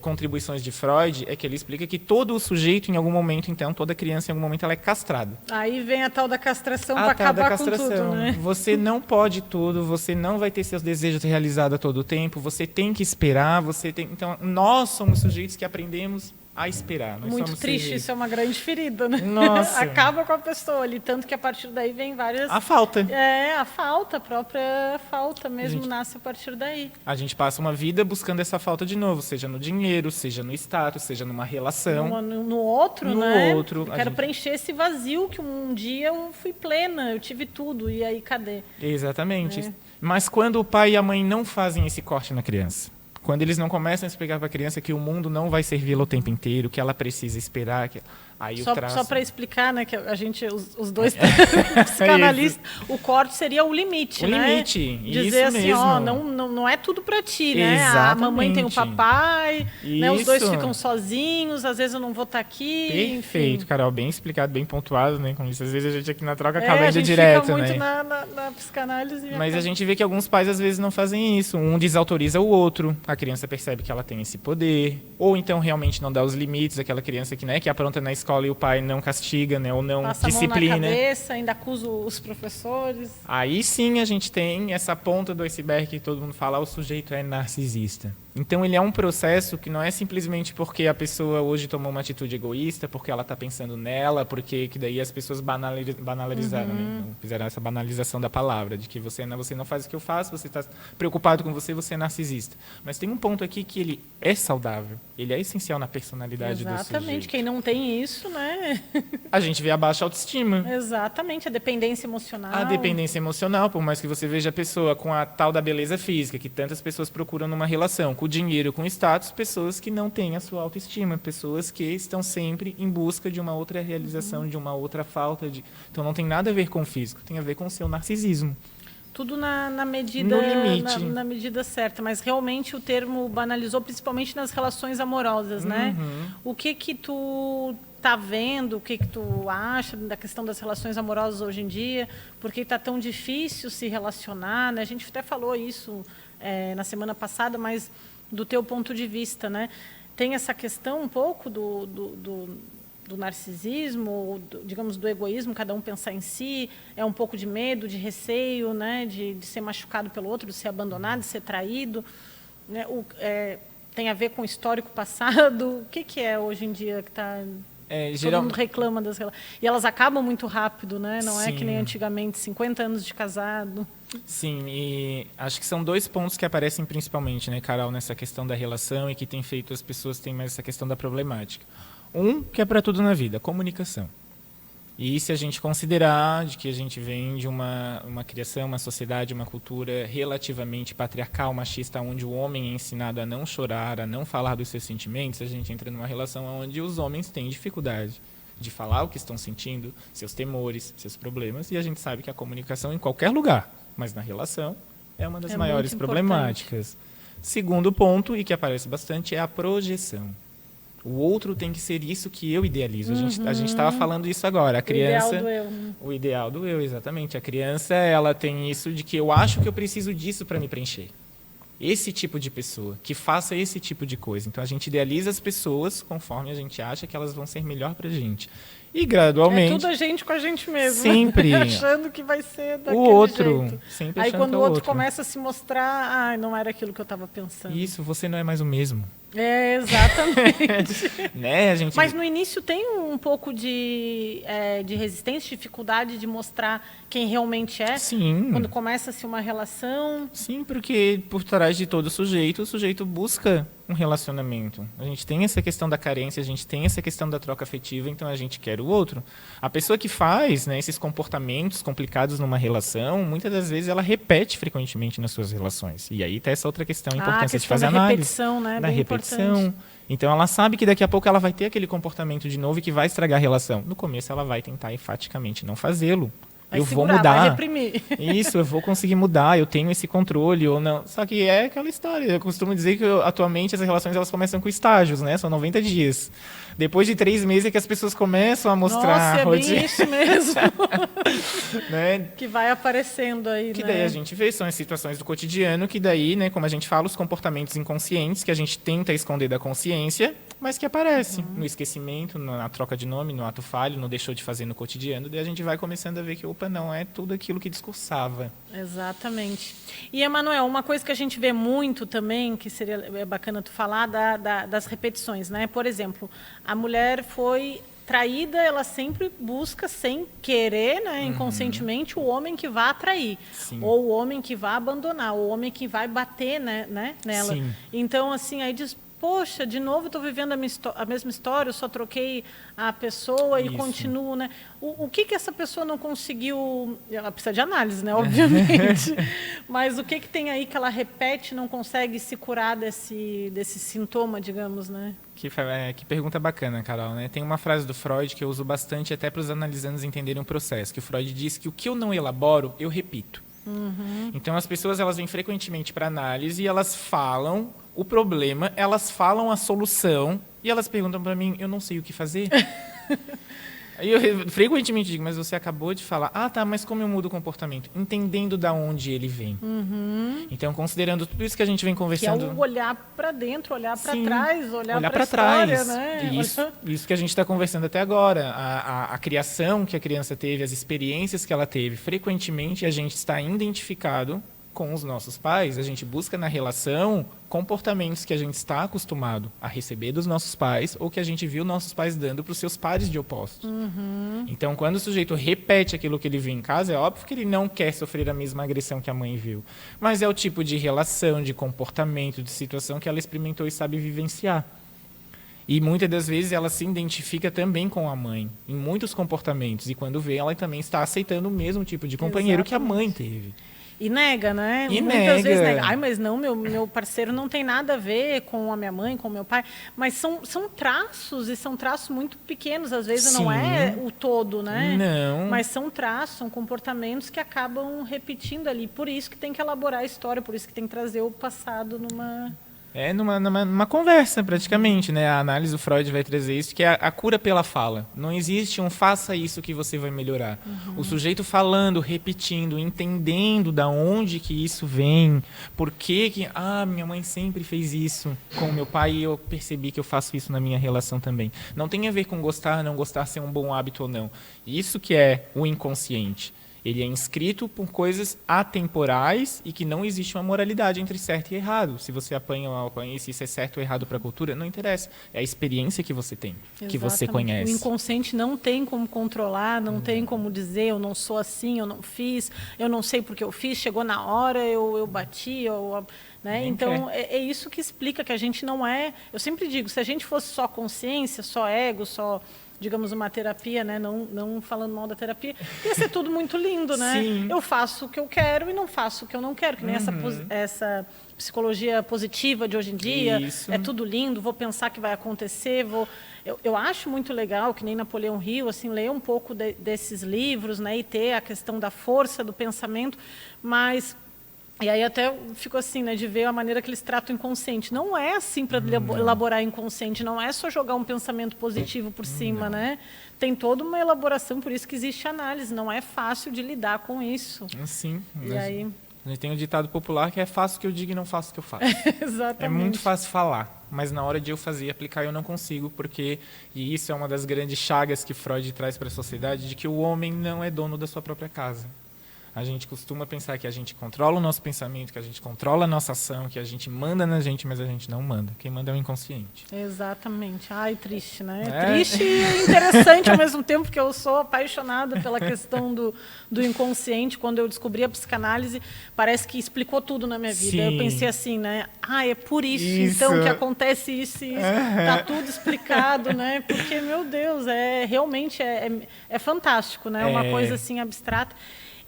contribuições de Freud, é que ele explica que todo o sujeito, em algum momento, então, toda criança, em algum momento, ela é castrada. Aí vem a tal da castração para acabar com tudo, né? Você não pode tudo, você não vai ter seus desejos realizados a todo tempo, você tem que esperar, Então, nós somos sujeitos que aprendemos a esperar. Nós Muito somos triste, sujeitos. isso é uma grande ferida, né? Nossa. Acaba com a pessoa ali, tanto que a partir daí vem várias... A falta. A própria falta mesmo nasce a partir daí. A gente passa uma vida buscando essa falta de novo, seja no dinheiro, seja no status, seja numa relação. No outro, no né? outro. Eu quero preencher esse vazio que um dia eu fui plena, eu tive tudo, e aí cadê? Exatamente. Mas quando o pai e a mãe não fazem esse corte na criança, quando eles não começam a explicar para a criança que o mundo não vai servi-la o tempo inteiro, que ela precisa esperar, aí só traço... Só para explicar, né, que a gente, os dois psicanalistas, o corte seria o limite, o né? Limite, dizer isso assim, mesmo. Não é tudo para ti, né? Exatamente. A mamãe tem o papai, né, os dois Isso. ficam sozinhos, às vezes eu não vou estar aqui. Perfeito, enfim. Carol, bem explicado, bem pontuado, né? Como isso, às vezes a gente aqui na troca acaba indo a gente direto, fica muito né? na psicanálise. Mas a gente vê que alguns pais às vezes não fazem isso. Um desautoriza o outro, a criança percebe que ela tem esse poder, ou então realmente não dá os limites, aquela criança que apronta na escola e o pai não castiga, né? Ou não passa disciplina. A mão na cabeça, ainda acusa os professores. Aí sim a gente tem essa ponta do iceberg que todo mundo fala, o sujeito é narcisista. Então ele é um processo que não é simplesmente porque a pessoa hoje tomou uma atitude egoísta, porque ela está pensando nela, porque que daí as pessoas banalizaram, né? Fizeram essa banalização da palavra, de que você não faz o que eu faço, você está preocupado com você é narcisista. Mas tem um ponto aqui que ele é saudável, ele é essencial na personalidade do sujeito. Exatamente, quem não tem isso, né? A gente vê a baixa autoestima. Exatamente, a dependência emocional. A dependência emocional, por mais que você veja a pessoa com a tal da beleza física, que tantas pessoas procuram numa relação, com dinheiro, com status, pessoas que não têm a sua autoestima, pessoas que estão sempre em busca de uma outra realização, de uma outra falta. Então não tem nada a ver com o físico, tem a ver com o seu narcisismo. Tudo na medida, no limite. Na medida certa, mas realmente o termo banalizou, principalmente nas relações amorosas, né? O que tu tá vendo, o que tu acha da questão das relações amorosas hoje em dia? Por que está tão difícil se relacionar, né? A gente até falou isso na semana passada, mas do teu ponto de vista, né? Tem essa questão um pouco do narcisismo, digamos, do egoísmo, cada um pensar em si, é um pouco de medo, de receio, né? De ser machucado pelo outro, de ser abandonado, de ser traído, né? Tem a ver com o histórico passado. O que é hoje em dia que está... Todo mundo reclama das relações. E elas acabam muito rápido, né? Não é que nem antigamente, 50 anos de casado. Sim, e acho que são dois pontos que aparecem principalmente, né, Carol, nessa questão da relação e que tem feito as pessoas terem mais essa questão da problemática. Um, que é para tudo na vida, comunicação. E se a gente considerar de que a gente vem de uma criação, uma sociedade, uma cultura relativamente patriarcal, machista, onde o homem é ensinado a não chorar, a não falar dos seus sentimentos, a gente entra numa relação onde os homens têm dificuldade de falar o que estão sentindo, seus temores, seus problemas, e a gente sabe que a comunicação em qualquer lugar, mas na relação, é uma das maiores problemáticas. Segundo ponto, e que aparece bastante, é a projeção. O outro tem que ser isso que eu idealizo. A gente estava falando isso agora. A criança, o ideal do eu, exatamente. A criança, ela tem isso de que eu acho que eu preciso disso para me preencher. Esse tipo de pessoa, que faça esse tipo de coisa. Então, a gente idealiza as pessoas conforme a gente acha que elas vão ser melhor para a gente. E gradualmente... É tudo a gente com a gente mesmo. Sempre. Achando que vai ser daquele o outro. jeito. Sempre Aí achando quando que é o outro começa a se mostrar, não era aquilo que eu estava pensando. Isso, você não é mais o mesmo. É, exatamente. Né, a gente... Mas no início tem um pouco de resistência, dificuldade de mostrar quem realmente é. Sim. Quando começa-se uma relação. Sim, porque por trás de todo sujeito, o sujeito busca um relacionamento. A gente tem essa questão da carência, a gente tem essa questão da troca afetiva, então a gente quer o outro. A pessoa que faz, né, esses comportamentos complicados numa relação, muitas das vezes ela repete frequentemente nas suas relações. E aí tem essa outra questão, a importância de fazer análise. Repetição, né? Da Bem repetição. importante. Então ela sabe que daqui a pouco ela vai ter aquele comportamento de novo e que vai estragar a relação. No começo ela vai tentar enfaticamente não fazê-lo. Vai eu segurar, vou mudar. vai reprimir. Isso, eu vou conseguir mudar, eu tenho esse controle ou não. Só que é aquela história. Eu costumo dizer que atualmente as relações elas começam com estágios, né? São 90 dias. Depois de 3 meses é que as pessoas começam a mostrar Nossa, a rotina. bem isso mesmo. Né? Que vai aparecendo aí, Que né? daí a gente vê, são as situações do cotidiano, que daí, né, como a gente fala, os comportamentos inconscientes que a gente tenta esconder da consciência, mas que aparecem no esquecimento, na troca de nome, no ato falho, no deixou de fazer no cotidiano, daí a gente vai começando a ver que, opa, não é tudo aquilo que discursava. Exatamente. E, Emanuel, uma coisa que a gente vê muito também, que seria bacana tu falar, das repetições, né? Por exemplo, a mulher foi traída, ela sempre busca, sem querer, né, inconscientemente, o homem que vai atrair. Sim. Ou o homem que vai abandonar, ou o homem que vai bater, né, nela. Sim. Então, assim, aí diz, poxa, de novo estou vivendo a mesma história, eu só troquei a pessoa e Isso. continuo, né? O que essa pessoa não conseguiu... Ela precisa de análise, né? Obviamente. Mas o que tem aí que ela repete e não consegue se curar desse sintoma, digamos, né? Que pergunta bacana, Carol, né? Tem uma frase do Freud que eu uso bastante até para os analisandos entenderem o processo, que o Freud diz que o que eu não elaboro, eu repito. Então as pessoas elas vêm frequentemente para análise e elas falam o problema, elas falam a solução e elas perguntam para mim, eu não sei o que fazer. Aí eu frequentemente digo, mas você acabou de falar, tá, mas como eu mudo o comportamento? Entendendo da onde ele vem. Então, considerando tudo isso que a gente vem Que é conversando... o olhar para dentro, olhar para Sim, trás, olhar para a pra história, trás. né? Isso que a gente está conversando até agora. A criação que a criança teve, as experiências que ela teve, frequentemente a gente está identificado com os nossos pais, a gente busca na relação comportamentos que a gente está acostumado a receber dos nossos pais ou que a gente viu nossos pais dando para os seus pares de opostos. Então, quando o sujeito repete aquilo que ele viu em casa, é óbvio que ele não quer sofrer a mesma agressão que a mãe viu. Mas é o tipo de relação, de comportamento, de situação que ela experimentou e sabe vivenciar. E muitas das vezes ela se identifica também com a mãe, em muitos comportamentos. E quando vê, ela também está aceitando o mesmo tipo de companheiro que a mãe teve. E nega, né? E Muitas vezes nega. nega. Ai, mas não, meu parceiro não tem nada a ver com a minha mãe, com o meu pai. Mas são traços, e são traços muito pequenos. Às vezes não é o todo, né? Não. Mas são traços, são comportamentos que acabam repetindo ali. Por isso que tem que elaborar a história, por isso que tem que trazer o passado numa... É numa conversa, praticamente, né? A análise do Freud vai trazer isso, que é a cura pela fala. Não existe um faça isso que você vai melhorar. O sujeito falando, repetindo, entendendo da onde que isso vem, por que minha mãe sempre fez isso com o meu pai e eu percebi que eu faço isso na minha relação também. Não tem a ver com gostar, não gostar, ser um bom hábito ou não. Isso que é o inconsciente. Ele é inscrito por coisas atemporais e que não existe uma moralidade entre certo e errado. Se você apanha ou apanha, se isso é certo ou errado para a cultura, não interessa. É a experiência que você tem, que você Exatamente. conhece. O inconsciente não tem como controlar, não tem como dizer, eu não sou assim, eu não fiz, eu não sei porque eu fiz, chegou na hora, eu bati, né? Então, é isso que explica que a gente não é... Eu sempre digo, se a gente fosse só consciência, só ego, só... digamos, uma terapia, né? Não falando mal da terapia, ia ser tudo muito lindo, né? Sim. Eu faço o que eu quero e não faço o que eu não quero, que nem essa psicologia positiva de hoje em dia. Isso. É tudo lindo, vou pensar que vai acontecer, eu acho muito legal, que nem Napoleão Hill, assim, ler um pouco desses livros, né? E ter a questão da força do pensamento, mas... E aí até fico assim, né, de ver a maneira que eles tratam o inconsciente. Não é assim para elaborar inconsciente, não é só jogar um pensamento positivo por cima, né? Tem toda uma elaboração, por isso que existe análise. Não é fácil de lidar com isso. Sim. E aí... A gente tem um ditado popular que é faço o que eu digo e não faço o que eu faço. Exatamente. É muito fácil falar, mas na hora de eu fazer e aplicar eu não consigo, porque, e isso é uma das grandes chagas que Freud traz para a sociedade, de que o homem não é dono da sua própria casa. A gente costuma pensar que a gente controla o nosso pensamento, que a gente controla a nossa ação, que a gente manda na gente, mas a gente não manda. Quem manda é o inconsciente. Exatamente. Ai, triste, né? É. Triste e interessante ao mesmo tempo, porque eu sou apaixonada pela questão do inconsciente. Quando eu descobri a psicanálise, parece que explicou tudo na minha vida. Sim. Eu pensei assim, né? É por isso, Isso. então, que acontece isso e isso. Tá tudo explicado, né? Porque, meu Deus, realmente é fantástico, né? Uma coisa assim abstrata.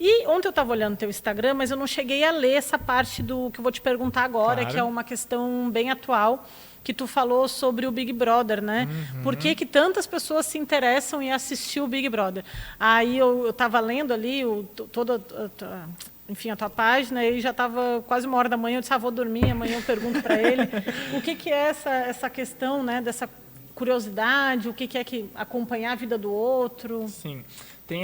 E ontem eu estava olhando o teu Instagram, mas eu não cheguei a ler essa parte do que eu vou te perguntar agora, Claro. que é uma questão bem atual, que tu falou sobre o Big Brother, né? Por que tantas pessoas se interessam em assistir o Big Brother? Aí eu estava lendo ali enfim, a tua página, e já estava quase 1h da manhã, eu disse, vou dormir, amanhã eu pergunto para ele o que é essa questão, né, dessa curiosidade, o que é que acompanhar a vida do outro. Sim. Tem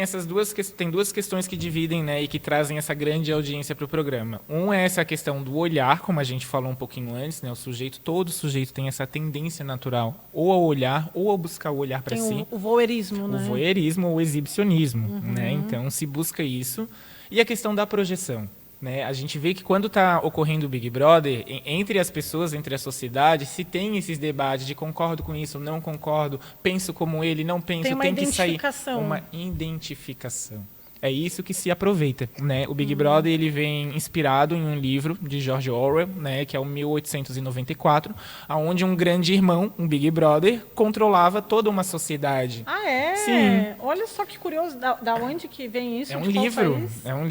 duas questões que dividem, né, e que trazem essa grande audiência para o programa. Um é essa questão do olhar, como a gente falou um pouquinho antes, né, todo sujeito tem essa tendência natural ou ao olhar ou a buscar o olhar para si. Tem o voyeurismo, né? O voyeurismo ou o exibicionismo, né? Então se busca isso. E a questão da projeção. Né? A gente vê que quando está ocorrendo o Big Brother, entre as pessoas, entre a sociedade, se tem esses debates de concordo com isso, não concordo, penso como ele, não penso, tem que sair uma identificação. É isso que se aproveita, né? O Big Brother ele vem inspirado em um livro de George Orwell, né, que é o 1894, aonde um grande irmão, um Big Brother, controlava toda uma sociedade. Sim. Olha só que curioso, da onde que vem isso? É um livro,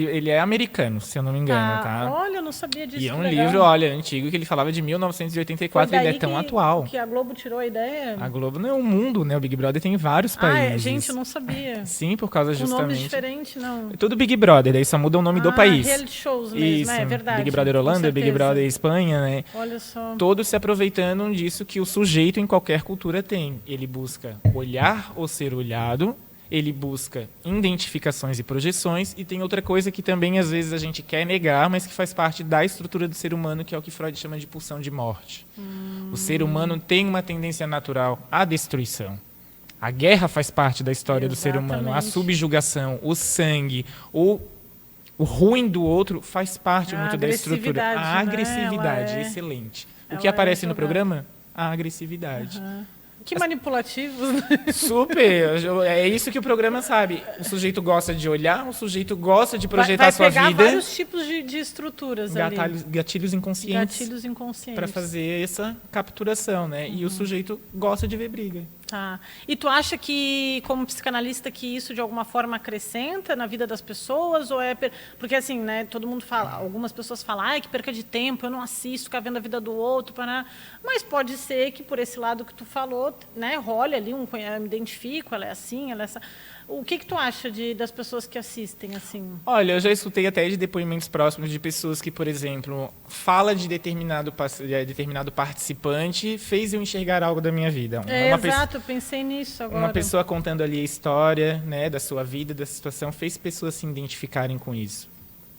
ele é americano, se eu não me engano, tá? Olha, eu não sabia disso. E é um livro, olha, antigo, que ele falava de 1984, ele é tão atual. Que a Globo tirou a ideia? A Globo não é um mundo, né? O Big Brother tem vários países. Gente, eu não sabia. Sim, por causa justamente... Um nome diferente, não. É tudo Big Brother, daí só muda o nome do país. Reality shows mesmo, isso, é verdade. Big Brother Holanda, Big Brother Espanha, né? Olha só. Todos se aproveitando disso que o sujeito em qualquer cultura tem. Ele busca olhar ou ser olhado, ele busca identificações e projeções, e tem outra coisa que também às vezes a gente quer negar, mas que faz parte da estrutura do ser humano, que é o que Freud chama de pulsão de morte. O ser humano tem uma tendência natural à destruição. A guerra faz parte da história do ser humano. A subjugação, o sangue, o ruim do outro faz parte muito da estrutura. A agressividade, excelente. O que aparece no programa? A agressividade. Que manipulativos. Super. É isso que o programa sabe. O sujeito gosta de olhar, o sujeito gosta de projetar a sua vida. Vai pegar vários tipos de estruturas gatilhos inconscientes. Gatilhos inconscientes. Para fazer essa capturação, né? E o sujeito gosta de ver briga. Tá. E tu acha que, como psicanalista, que isso de alguma forma acrescenta na vida das pessoas? Ou porque assim, né, todo mundo fala, algumas pessoas falam, que perca de tempo, eu não assisto, ficar vendo a vida do outro, mas pode ser que por esse lado que tu falou, né, role ali, eu me identifico, ela é assim, ela é essa. O que tu acha das pessoas que assistem, assim? Olha, eu já escutei até de depoimentos próximos de pessoas que, por exemplo, fala de determinado participante, fez eu enxergar algo da minha vida. Exato, eu pensei nisso agora. Uma pessoa contando ali a história, né, da sua vida, da situação, fez pessoas se identificarem com isso.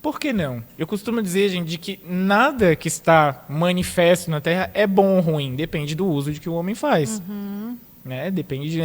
Por que não? Eu costumo dizer, gente, de que nada que está manifesto na Terra é bom ou ruim, depende do uso de que o homem faz. Né? Depende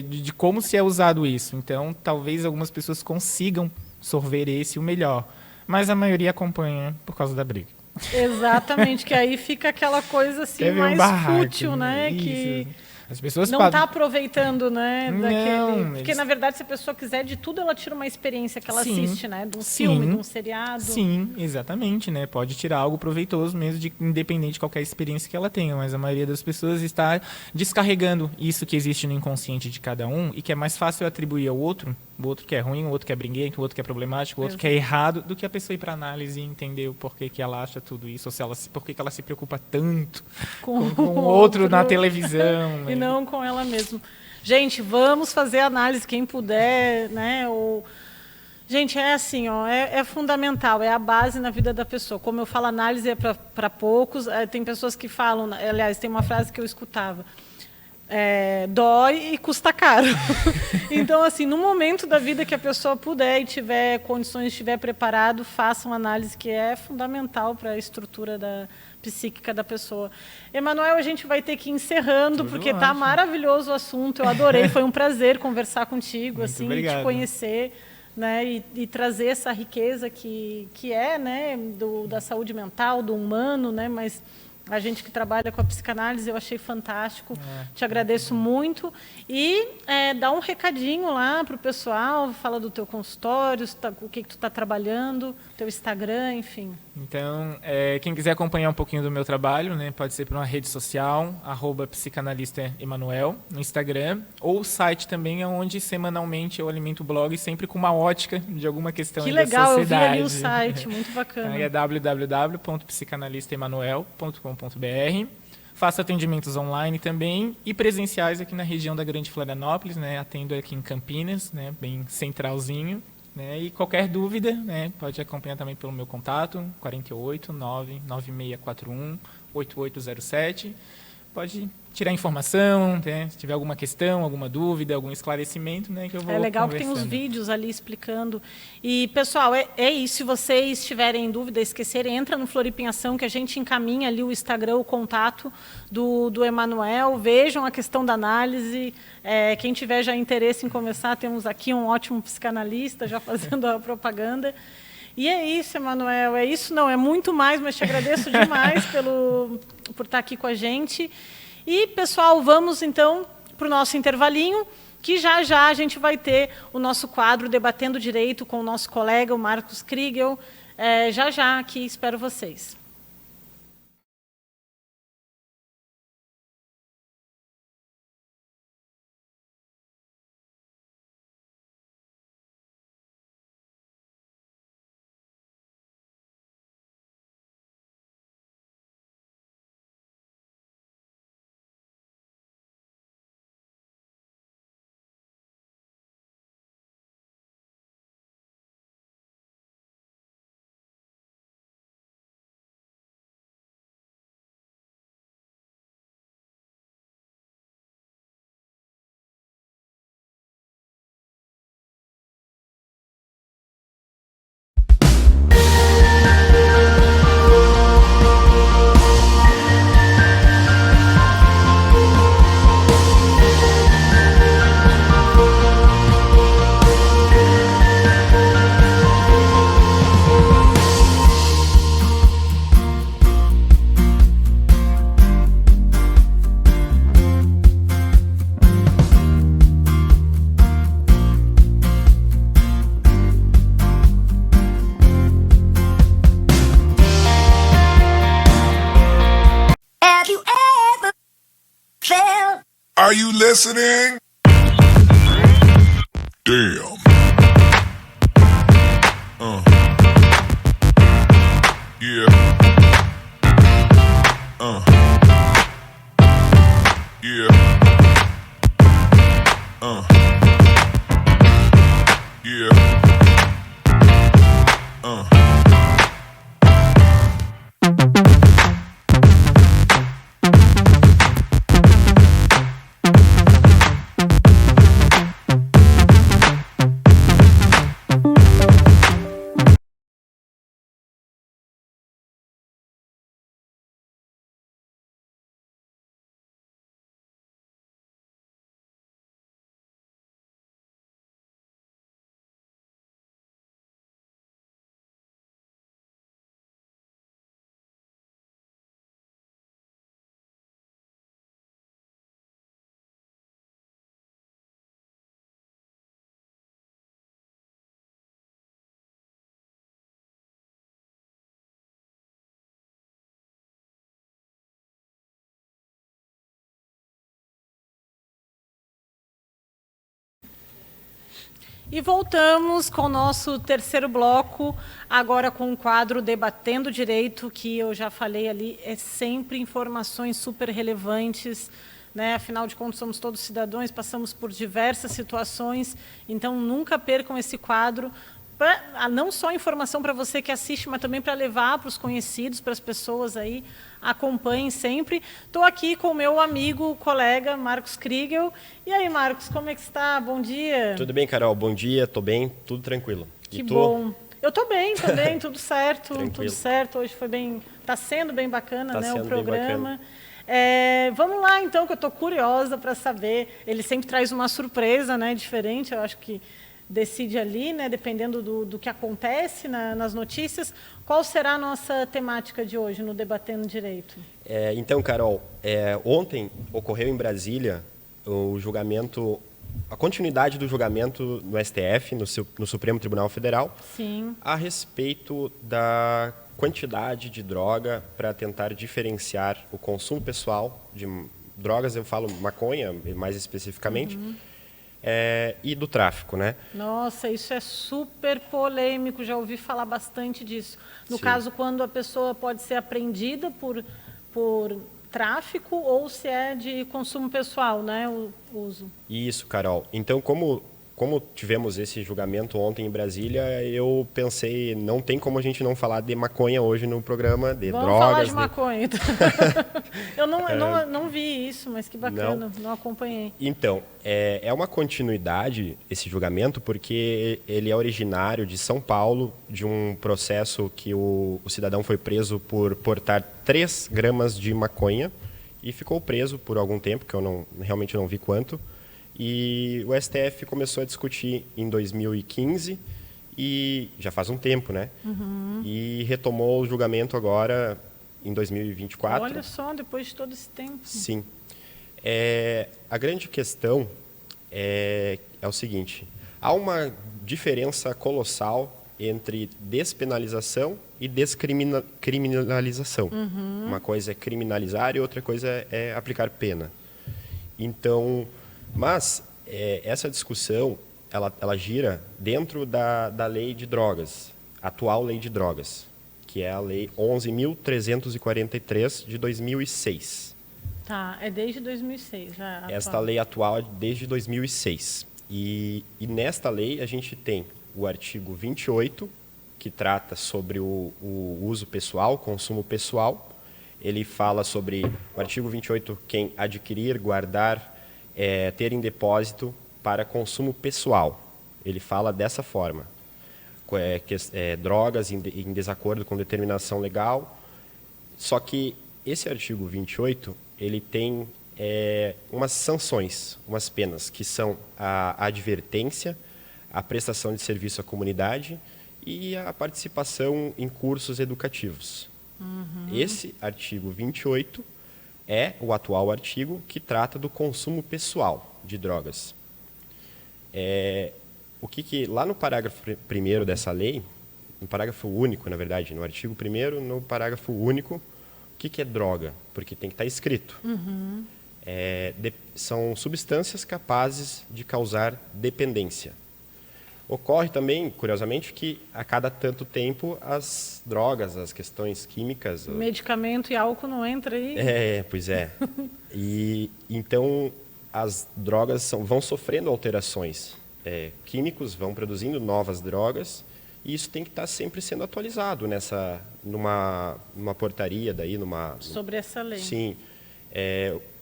de como se é usado isso. Então, talvez algumas pessoas consigam sorver o melhor. Mas a maioria acompanha por causa da briga. Exatamente, que aí fica aquela coisa assim mais fútil, né? Isso. Que as pessoas não está aproveitando, né? Não, porque, na verdade, se a pessoa quiser de tudo, ela tira uma experiência que ela assiste, né? De um filme, de um seriado. Sim, exatamente, né? Pode tirar algo proveitoso mesmo, independente de qualquer experiência que ela tenha. Mas a maioria das pessoas está descarregando isso que existe no inconsciente de cada um e que é mais fácil atribuir ao outro. O outro que é ruim, o outro que é briguento, o outro que é problemático, o outro que é errado, do que a pessoa ir para análise e entender o porquê que ela acha tudo isso, ou por que ela se preocupa tanto com o outro na televisão. Né? E não com ela mesma. Gente, vamos fazer análise, quem puder, né? Gente, é assim, é fundamental, é a base na vida da pessoa. Como eu falo, análise é para poucos. Tem pessoas que falam, aliás, tem uma frase que eu escutava. dói e custa caro. Então, assim, no momento da vida que a pessoa puder e tiver condições, estiver preparado, faça uma análise que é fundamental para a estrutura psíquica da pessoa. Emanuel, a gente vai ter que ir encerrando, Tudo porque está ótimo. maravilhoso o assunto. Eu adorei, foi um prazer conversar contigo, Muito assim, obrigado. te conhecer, né, e trazer essa riqueza que é, né, da saúde mental, do humano, né, mas a gente que trabalha com a psicanálise, eu achei fantástico. Te agradeço muito. E dá um recadinho lá para o pessoal, fala do teu consultório, o que tu está trabalhando, teu Instagram, enfim. Então, quem quiser acompanhar um pouquinho do meu trabalho, né, pode ser por uma rede social, @psicanalistaemanuel, no Instagram, ou o site também, onde semanalmente eu alimento o blog, sempre com uma ótica de alguma questão Que da legal, eu vi sociedade. ali o site, muito bacana. Aí é www.psicanalistaemanuel.com.br. Faço atendimentos online também e presenciais aqui na região da Grande Florianópolis, né? Atendo aqui em Campinas, né? Bem centralzinho. Né? E qualquer dúvida, né? Pode acompanhar também pelo meu contato, 48 99641 8807. Pode tirar informação, né? Se tiver alguma questão, alguma dúvida, algum esclarecimento, né? Que eu vou É legal que tem os vídeos ali explicando. E, pessoal, é isso. Se vocês tiverem dúvida, esquecerem, entra no Floripa em Ação, que a gente encaminha ali o Instagram, o contato do Emanuel. Vejam a questão da análise. Quem tiver já interesse em começar, temos aqui um ótimo psicanalista já fazendo a propaganda. E é isso, Emanuel. É isso, não, é muito mais, mas te agradeço demais por estar aqui com a gente. E, pessoal, vamos, então, para o nosso intervalinho, que já a gente vai ter o nosso quadro Debatendo Direito com o nosso colega, o Marcos Kriegel. Já aqui, espero vocês. Are you listening? Damn. Yeah. Yeah. Yeah. E voltamos com o nosso terceiro bloco, agora com o quadro Debatendo Direito, que eu já falei ali, é sempre informações super relevantes, né? Afinal de contas, somos todos cidadãos, passamos por diversas situações, então nunca percam esse quadro, não só informação para você que assiste, mas também para levar para os conhecidos, para as pessoas aí, acompanhem sempre. Estou aqui com o meu amigo, colega, Marcos Kriegel. E aí, Marcos, como é que está? Bom dia. Tudo bem, Carol? Bom dia, tô bem, tudo tranquilo. Que bom. Eu estou bem também, tudo certo, Tranquilo. tudo certo. Hoje foi bem, está sendo bem bacana, Tá né, sendo o bem programa. Vamos lá, então, que eu estou curiosa para saber. Ele sempre traz uma surpresa, né, diferente. Eu acho que decide ali, né, dependendo do que acontece nas notícias. Qual será a nossa temática de hoje no Debatendo Direito? Então, Carol, ontem ocorreu em Brasília o julgamento, a continuidade do julgamento no STF, no Supremo Tribunal Federal, Sim. a respeito da quantidade de droga para tentar diferenciar o consumo pessoal de drogas, eu falo maconha mais especificamente, e do tráfico, né? Nossa, isso é super polêmico, já ouvi falar bastante disso. No Sim. caso, quando a pessoa pode ser apreendida por tráfico ou se é de consumo pessoal, né, o uso. Isso, Carol. Então, como tivemos esse julgamento ontem em Brasília, eu pensei, não tem como a gente não falar de maconha hoje no programa, de Vamos drogas. falar de maconha. Então. Eu não vi isso, mas que bacana, não acompanhei. Então, é uma continuidade esse julgamento, porque ele é originário de São Paulo, de um processo que o cidadão foi preso por portar 3 gramas de maconha e ficou preso por algum tempo, que eu realmente não vi quanto. E o STF começou a discutir em 2015, e já faz um tempo, né? E retomou o julgamento agora em 2024. Olha só, depois de todo esse tempo. Sim. A grande questão é o seguinte: há uma diferença colossal entre despenalização e descriminalização. Uma coisa é criminalizar e outra coisa é aplicar pena. Então, mas essa discussão ela gira dentro da lei de drogas, atual lei de drogas, que é a lei 11.343 de 2006. Tá, é desde 2006. Já Esta lei atual é desde 2006. E nesta lei a gente tem o artigo 28, que trata sobre o uso pessoal, consumo pessoal. Ele fala sobre, o artigo 28, quem adquirir, guardar, ter em depósito para consumo pessoal. Ele fala dessa forma. Drogas em desacordo com determinação legal. Só que esse artigo 28, ele tem umas sanções, umas penas, que são a advertência, a prestação de serviço à comunidade e a participação em cursos educativos. Esse artigo 28 é o atual artigo que trata do consumo pessoal de drogas. Lá no parágrafo 1º dessa lei, no parágrafo único, na verdade, no artigo 1º, no parágrafo único, o que é droga? Porque tem que estar escrito. São substâncias capazes de causar dependência. Ocorre também, curiosamente, que a cada tanto tempo as drogas, as questões químicas... Medicamento e álcool não entra aí? Pois é. E então as drogas vão sofrendo alterações. Químicos vão produzindo novas drogas e isso tem que estar sempre sendo atualizado numa portaria daí, sobre essa lei. Sim,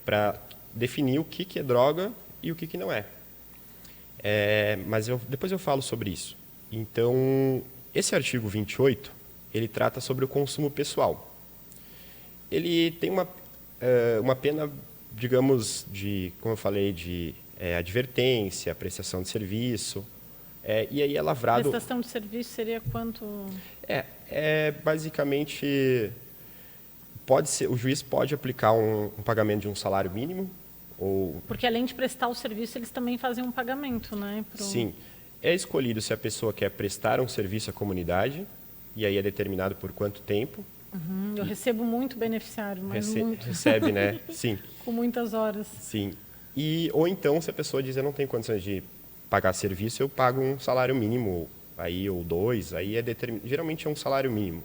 para definir o que é droga e o que não é. Mas depois eu falo sobre isso. Então, esse artigo 28, ele trata sobre o consumo pessoal. Ele tem uma pena, digamos, como eu falei, de advertência, prestação de serviço. E aí é lavrado... Prestação de serviço seria quanto? Basicamente, o juiz pode aplicar um pagamento de um salário mínimo. Porque além de prestar o serviço, eles também fazem um pagamento, né? Sim. É escolhido se a pessoa quer prestar um serviço à comunidade, e aí é determinado por quanto tempo. Eu recebo muito beneficiário, mas muito. Recebe, né? Sim. Com muitas horas. Sim. Ou então, se a pessoa diz, eu não tenho condições de pagar serviço, eu pago um salário mínimo, ou 2, aí geralmente é um salário mínimo.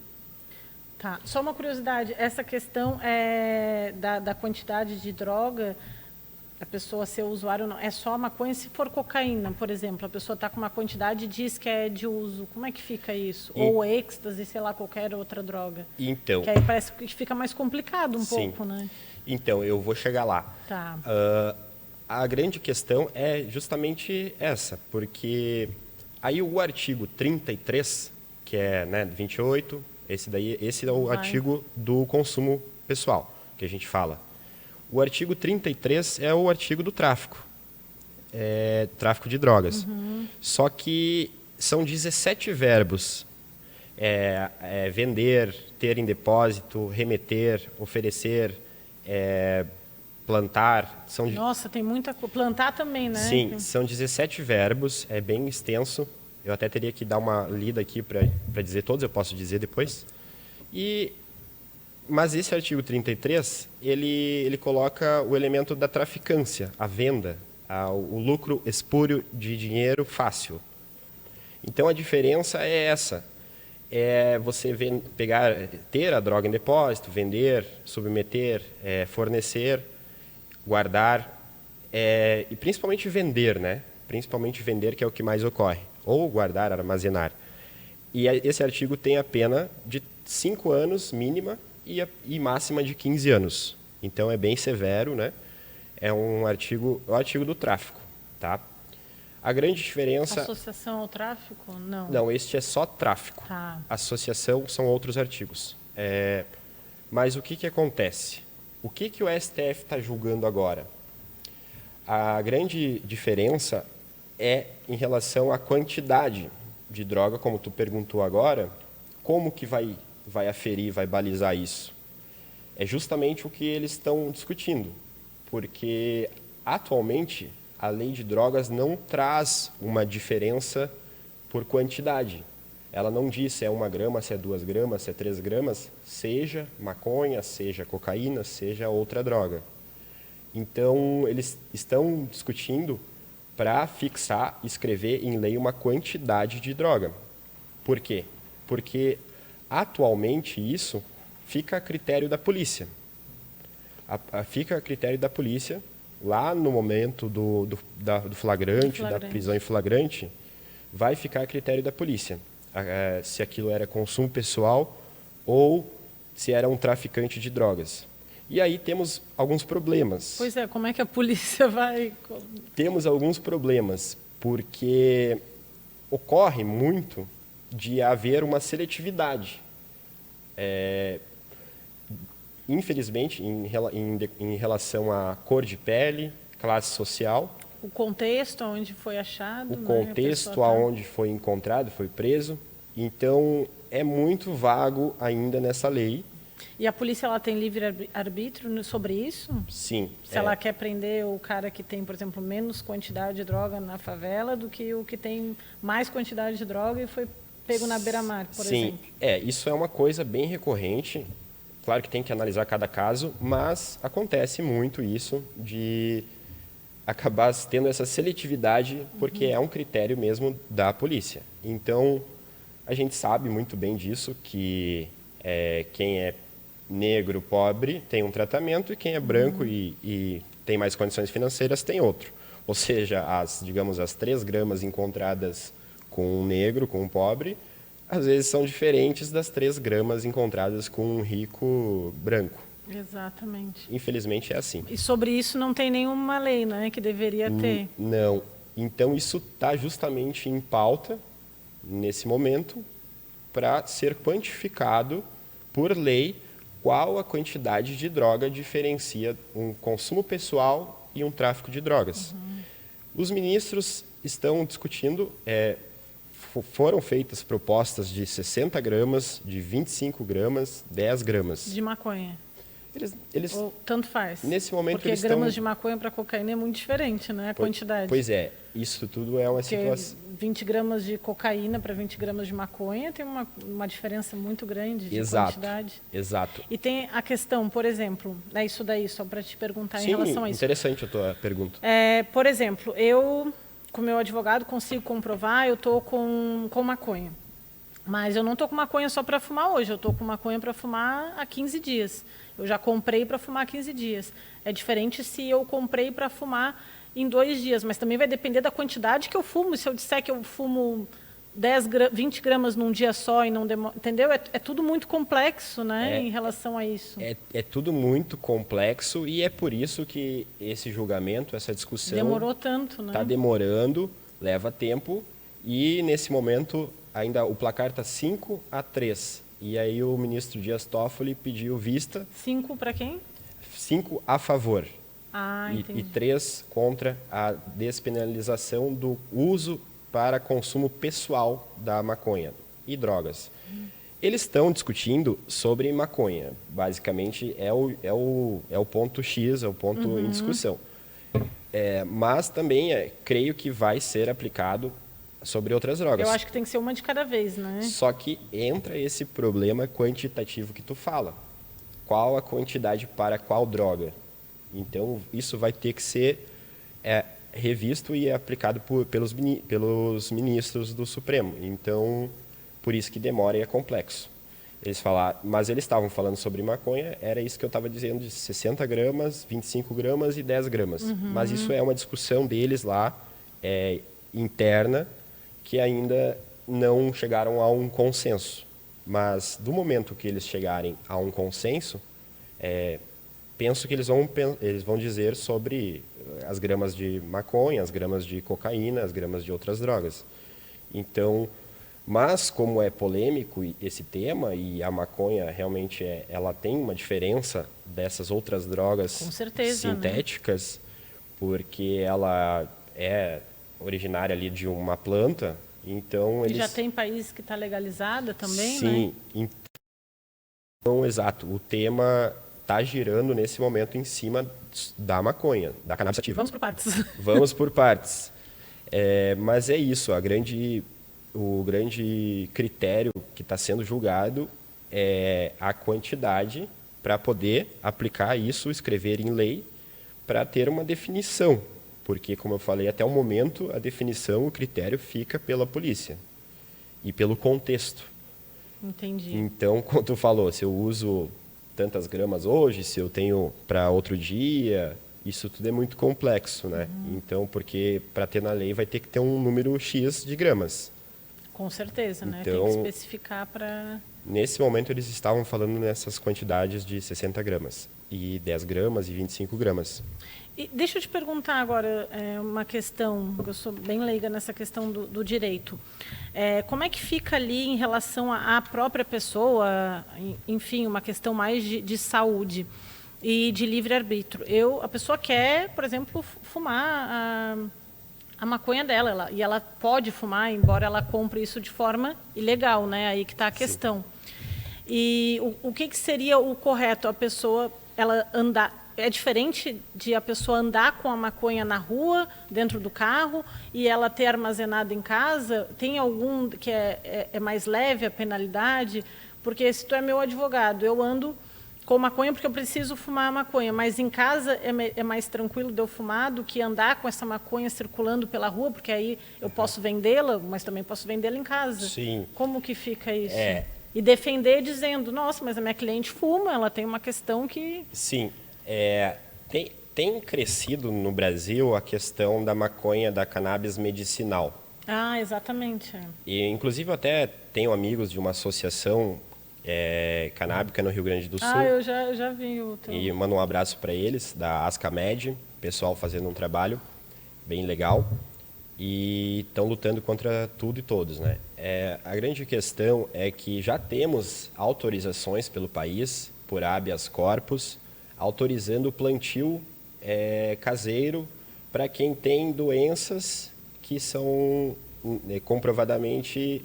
Tá. Só uma curiosidade, essa questão da quantidade de droga... a pessoa ser usuário, não. É só a maconha. Se for cocaína, por exemplo, a pessoa está com uma quantidade e diz que é de uso. Como é que fica isso? Ou êxtase, sei lá, qualquer outra droga. Então, Que aí parece que fica mais complicado um sim. pouco, né? Então, eu vou chegar lá. Tá. A grande questão é justamente essa, porque aí o artigo 33, que é, né, 28, esse é o artigo do consumo pessoal, que a gente fala. O artigo 33 é o artigo do tráfico, tráfico de drogas. Só que são 17 verbos. Vender, ter em depósito, remeter, oferecer, plantar. Nossa, tem muita coisa. Plantar também, né? Sim, são 17 verbos, é bem extenso. Eu até teria que dar uma lida aqui para dizer todos, eu posso dizer depois. Mas esse artigo 33, ele coloca o elemento da traficância, a venda, o lucro espúrio de dinheiro fácil. Então a diferença é essa. É você ter a droga em depósito, vender, submeter, fornecer, guardar, e principalmente vender, né? Principalmente vender, que é o que mais ocorre. Ou guardar, armazenar. E esse artigo tem a pena de 5 anos mínima e máxima de 15 anos. Então é bem severo, né? É o artigo do tráfico, tá? A grande diferença... Associação ao tráfico? Não. Não, este é só tráfico. Tá. Associação são outros artigos. Mas o que acontece? O que o STF está julgando agora? A grande diferença é em relação à quantidade de droga, como tu perguntou agora, como que vai aferir, vai balizar isso? É justamente o que eles estão discutindo, porque atualmente a lei de drogas não traz uma diferença por quantidade. Ela não diz se é 1 grama, se é 2 gramas, se é 3 gramas, seja maconha, seja cocaína, seja outra droga. Então, eles estão discutindo para fixar, escrever em lei uma quantidade de droga. Por quê? Porque, atualmente, isso fica a critério da polícia. Fica a critério da polícia, lá no momento do flagrante, da prisão em flagrante, vai ficar a critério da polícia. Se aquilo era consumo pessoal ou se era um traficante de drogas. E aí temos alguns problemas. Pois é, como é que a polícia vai... Temos alguns problemas, porque ocorre muito de haver uma seletividade. Infelizmente, em relação à cor de pele, classe social. O contexto onde foi achado. O contexto aonde foi encontrado, foi preso. Então, é muito vago ainda nessa lei. E a polícia ela tem livre-arbítrio sobre isso? Sim. Se ela quer prender o cara que tem, por exemplo, menos quantidade de droga na favela do que o que tem mais quantidade de droga e foi pego na beira-mar, por exemplo. Sim, isso é uma coisa bem recorrente. Claro que tem que analisar cada caso, mas acontece muito isso de acabar tendo essa seletividade, porque é um critério mesmo da polícia. Então, a gente sabe muito bem disso, que quem é negro, pobre, tem um tratamento, e quem é branco e tem mais condições financeiras tem outro. Ou seja, as 3 gramas encontradas com um negro, com um pobre, às vezes são diferentes das 3 gramas encontradas com um rico branco. Exatamente. Infelizmente é assim. E sobre isso não tem nenhuma lei, né, que deveria ter? Não. Então isso está justamente em pauta, nesse momento, para ser quantificado por lei qual a quantidade de droga diferencia um consumo pessoal e um tráfico de drogas. Os ministros estão discutindo, foram feitas propostas de 60 gramas, de 25 gramas, 10 gramas. De maconha? Eles ou tanto faz? Nesse momento porque eles gramas estão... de maconha para cocaína é muito diferente, né? A quantidade. Pois é, isso tudo é uma porque situação... 20 gramas de cocaína para 20 gramas de maconha tem uma diferença muito grande de quantidade. Exato. E tem a questão, por exemplo, é isso daí, só para te perguntar em relação a isso. Interessante a tua pergunta. Por exemplo, eu, com meu advogado, consigo comprovar, eu estou com maconha. Mas eu não estou com maconha só para fumar hoje, eu estou com maconha para fumar há 15 dias. Eu já comprei para fumar há 15 dias. É diferente se eu comprei para fumar em 2 dias, mas também vai depender da quantidade que eu fumo. Se eu disser que eu fumo 20 gramas num dia só e não demora... Entendeu? É tudo muito complexo, né, em relação a isso. É tudo muito complexo e é por isso que esse julgamento, essa discussão... Demorou tanto, né? Está demorando, leva tempo e, nesse momento, ainda o placar está 5-3. E aí o ministro Dias Toffoli pediu vista... 5 para quem? 5 a favor. Entendi. E 3 contra a despenalização do uso para consumo pessoal da maconha e drogas. Eles estão discutindo sobre maconha. Basicamente, é o ponto X, é o ponto em discussão. Mas também creio que vai ser aplicado sobre outras drogas. Eu acho que tem que ser uma de cada vez, né? Só que entra esse problema quantitativo que tu fala. Qual a quantidade para qual droga? Então, isso vai ter que ser revisto e aplicado pelos ministros do Supremo. Então, por isso que demora e é complexo. Mas eles estavam falando sobre maconha, era isso que eu estava dizendo, de 60 gramas, 25 gramas e 10 gramas. Mas isso é uma discussão deles lá, interna, que ainda não chegaram a um consenso. Mas, do momento que eles chegarem a um consenso, penso que eles vão dizer sobre as gramas de maconha, as gramas de cocaína, as gramas de outras drogas. Então, mas como é polêmico esse tema e a maconha realmente ela tem uma diferença dessas outras drogas Com certeza, sintéticas, porque ela é originária ali de uma planta, então E já tem país que está legalizada também, sim, né? Então, exato, o tema está girando nesse momento em cima da maconha, da cannabis sativa. Vamos por partes. Vamos por partes. Mas é isso, o grande critério que está sendo julgado é a quantidade para poder aplicar isso, escrever em lei, para ter uma definição. Porque, como eu falei, até o momento, a definição, o critério fica pela polícia e pelo contexto. Entendi. Então, como tu falou, se eu uso tantas gramas hoje, se eu tenho para outro dia, isso tudo é muito complexo, né? Então, porque para ter na lei vai ter que ter um número X de gramas. Com certeza, né? Então, tem que especificar para... Nesse momento, eles estavam falando nessas quantidades de 60 gramas, e 10 gramas e 25 gramas. E deixa eu te perguntar agora uma questão, porque eu sou bem leiga nessa questão do direito. Como é que fica ali em relação à própria pessoa, enfim, uma questão mais de saúde e de livre-arbítrio? A pessoa quer, por exemplo, fumar a maconha dela, e ela pode fumar, embora ela compre isso de forma ilegal, né? Aí que está a questão. E o que seria o correto? A pessoa, ela andar... É diferente de a pessoa andar com a maconha na rua, dentro do carro, e ela ter armazenado em casa? Tem algum que é mais leve a penalidade? Porque se tu é meu advogado, eu ando com maconha porque eu preciso fumar a maconha, mas em casa é mais tranquilo de eu fumar do que andar com essa maconha circulando pela rua, porque aí eu posso vendê-la, mas também posso vendê-la em casa. Sim. Como que fica isso? E defender dizendo, nossa, mas a minha cliente fuma, ela tem uma questão que... Sim. Tem crescido no Brasil a questão da maconha, da cannabis medicinal. Exatamente. E, inclusive, eu até tenho amigos de uma associação canábica no Rio Grande do Sul. Eu já vi o teu... E mando um abraço para eles, da Ascamed, pessoal fazendo um trabalho bem legal. E estão lutando contra tudo e todos, né? A grande questão é que já temos autorizações pelo país, por habeas corpus, autorizando o plantio caseiro para quem tem doenças que são comprovadamente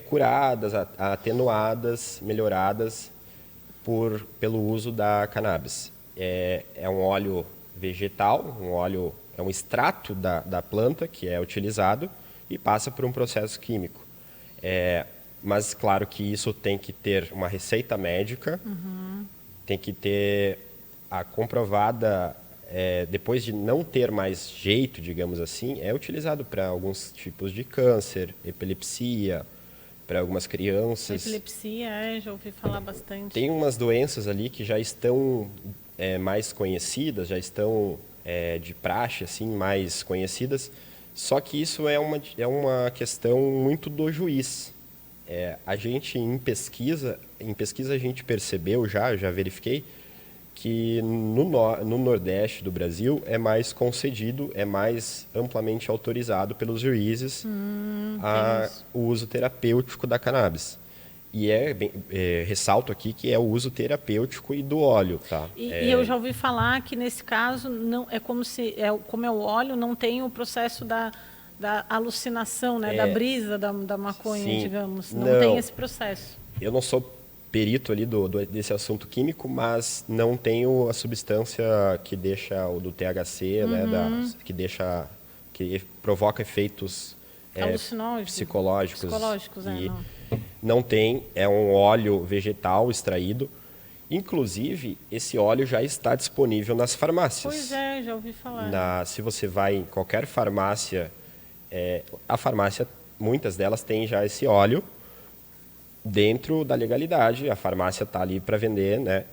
curadas, atenuadas, melhoradas pelo uso da cannabis. É um óleo vegetal, é um extrato da planta que é utilizado e passa por um processo químico. Mas, claro que isso tem que ter uma receita médica, tem que ter a comprovada, depois de não ter mais jeito, digamos assim, é utilizado para alguns tipos de câncer, epilepsia, para algumas crianças. Epilepsia, já ouvi falar bastante. Tem umas doenças ali que já estão mais conhecidas, já estão de praxe, assim, mais conhecidas, só que isso é uma questão muito do juiz. A gente, em pesquisa a gente percebeu, já verifiquei, que no Nordeste do Brasil é mais concedido, é mais amplamente autorizado pelos juízes o uso terapêutico da cannabis. E ressalto aqui que é o uso terapêutico e do óleo, tá? E eu já ouvi falar que nesse caso não é como como é o óleo, não tem o processo da alucinação, né, da brisa da maconha, sim, digamos. Não tem esse processo. Eu não sou perito ali desse assunto químico, mas não tenho a substância que deixa o do THC, né, que provoca efeitos psicológicos. Não tem, é um óleo vegetal extraído. Inclusive, esse óleo já está disponível nas farmácias. Pois é, já ouvi falar. Se você vai em qualquer farmácia, a farmácia, muitas delas têm já esse óleo dentro da legalidade. A farmácia está ali para vender, né?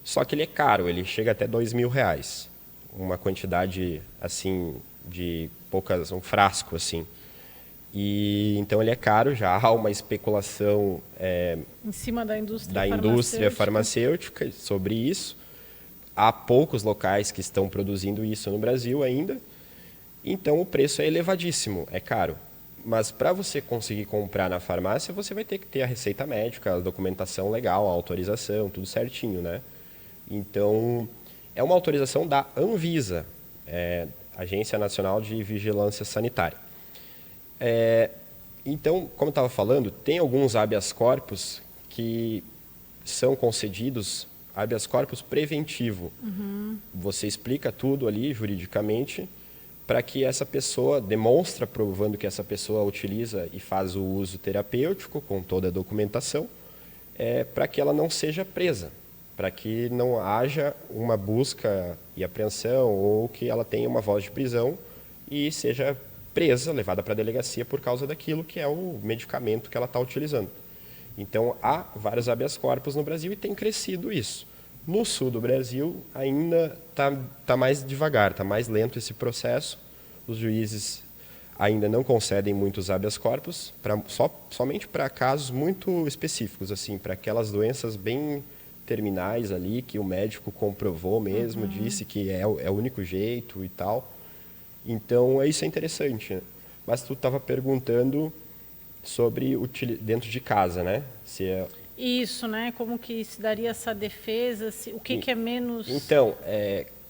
Só que ele é caro, ele chega até R$2.000. Uma quantidade, assim, de poucas, um frasco, assim. E então ele é caro, já há uma especulação em cima da indústria farmacêutica sobre isso. Há poucos locais que estão produzindo isso no Brasil ainda. Então o preço é elevadíssimo, é caro. Mas para você conseguir comprar na farmácia, você vai ter que ter a receita médica, a documentação legal, a autorização, tudo certinho, né? Então, é uma autorização da Anvisa, Agência Nacional de Vigilância Sanitária. Então, como eu estava falando, tem alguns habeas corpus que são concedidos, habeas corpus preventivo. Você explica tudo ali juridicamente, para que essa pessoa demonstra, provando que essa pessoa utiliza e faz o uso terapêutico com toda a documentação, para que ela não seja presa, para que não haja uma busca e apreensão ou que ela tenha uma voz de prisão e seja presa, levada para a delegacia por causa daquilo que é o medicamento que ela está utilizando. Então, há vários habeas corpus no Brasil e tem crescido isso. No sul do Brasil, ainda está mais devagar, está mais lento esse processo. Os juízes ainda não concedem muitos habeas corpus, somente para casos muito específicos, assim, para aquelas doenças bem terminais ali, que o médico comprovou mesmo, disse que é o único jeito e tal. Então, isso é interessante. Né? Mas tu estava perguntando sobre dentro de casa, né? Isso, né? Como que se daria essa defesa? O que é menos... Então,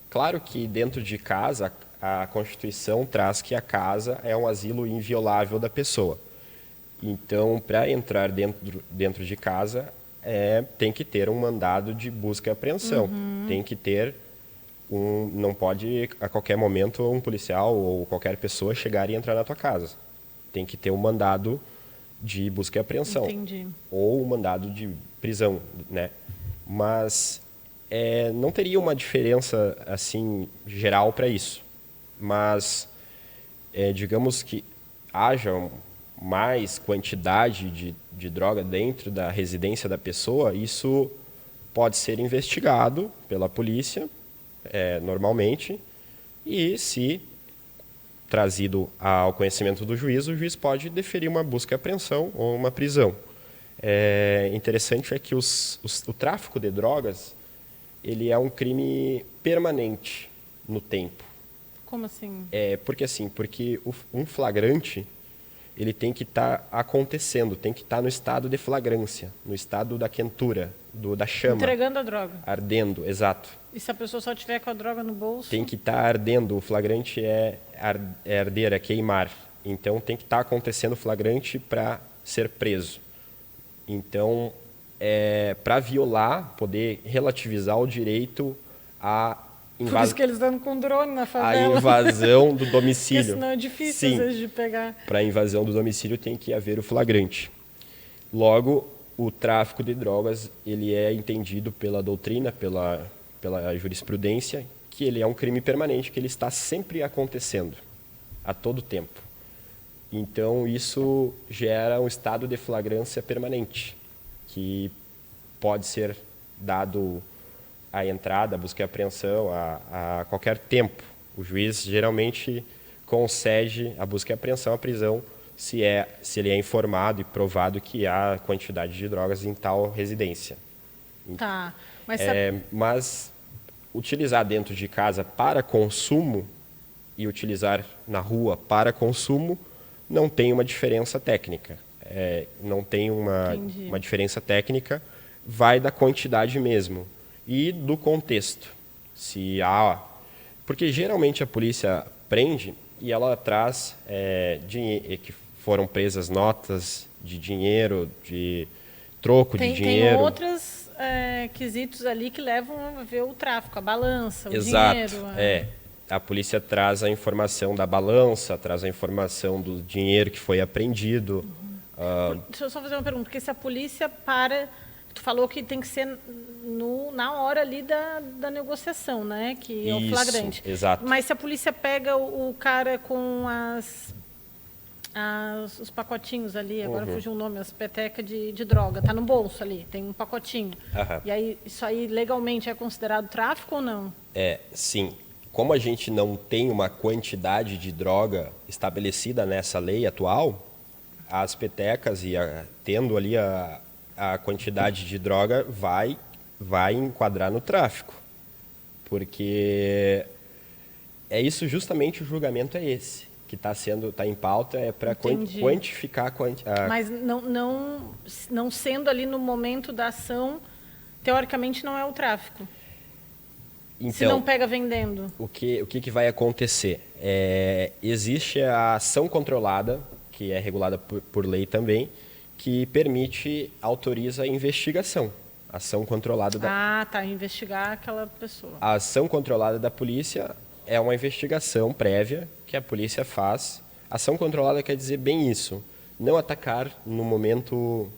claro que dentro de casa, a Constituição traz que a casa é um asilo inviolável da pessoa. Então, para entrar dentro de casa, tem que ter um mandado de busca e apreensão. Tem que ter não pode, a qualquer momento, um policial ou qualquer pessoa chegar e entrar na tua casa. Tem que ter um mandado de busca e apreensão. Entendi. Ou um mandado de prisão, né? Mas não teria uma diferença assim geral para isso. Mas digamos que haja mais quantidade de droga dentro da residência da pessoa, isso pode ser investigado pela polícia, normalmente, e se trazido ao conhecimento do juiz, o juiz pode deferir uma busca e apreensão ou uma prisão. Interessante é que o tráfico de drogas ele é um crime permanente no tempo. Como assim? Porque um flagrante ele tem que estar acontecendo, tem que estar no estado de flagrância, no estado da quentura, da chama. Entregando a droga. Ardendo, exato. E se a pessoa só tiver com a droga no bolso? Tem que estar ardendo, o flagrante é arder, é queimar. Então tem que estar acontecendo o flagrante para ser preso. Então, para violar, poder relativizar o direito à Por isso que eles andam com drone na favela. A invasão do domicílio. Porque senão é difícil, Sim. às vezes, de pegar. Para a invasão do domicílio tem que haver o flagrante. Logo, o tráfico de drogas ele é entendido pela doutrina, pela jurisprudência, que ele é um crime permanente, que ele está sempre acontecendo, a todo tempo. Então, isso gera um estado de flagrância permanente, que pode ser dado a entrada, a busca e apreensão a qualquer tempo. O juiz geralmente concede a busca e apreensão, a prisão, se ele é informado e provado que há quantidade de drogas em tal residência. Tá. Mas Mas utilizar dentro de casa para consumo e utilizar na rua para consumo não tem uma diferença técnica. Não tem Entendi. uma diferença técnica, vai da quantidade mesmo e do contexto. Se há, porque geralmente a polícia prende e ela traz que foram presas notas de dinheiro, de troco de tem dinheiro. outros quesitos ali que levam a ver o tráfico, a balança, o Exato. dinheiro. A polícia traz a informação da balança, traz a informação do dinheiro que foi apreendido. Deixa eu só fazer uma pergunta, porque se a polícia para, tu falou que tem que ser na hora ali da negociação, né? Que é o Isso, flagrante. exato. Mas se a polícia pega o cara com os pacotinhos ali, agora fugiu o nome, as petecas de droga, tá no bolso ali, tem um pacotinho. Aham. E aí, isso aí legalmente é considerado tráfico ou não? Sim. Como a gente não tem uma quantidade de droga estabelecida nessa lei atual, as petecas tendo ali a quantidade de droga vai enquadrar no tráfico. Porque é isso justamente, o julgamento é esse, que está em pauta, é para Entendi. quantificar Mas não sendo ali no momento da ação, teoricamente não é o tráfico. Se não Então, pega vendendo. o que vai acontecer? Existe a ação controlada, que é regulada por lei também, que autoriza a investigação. Ação controlada Investigar aquela pessoa. A ação controlada da polícia é uma investigação prévia que a polícia faz. Ação controlada quer dizer bem isso. Não atacar no momento...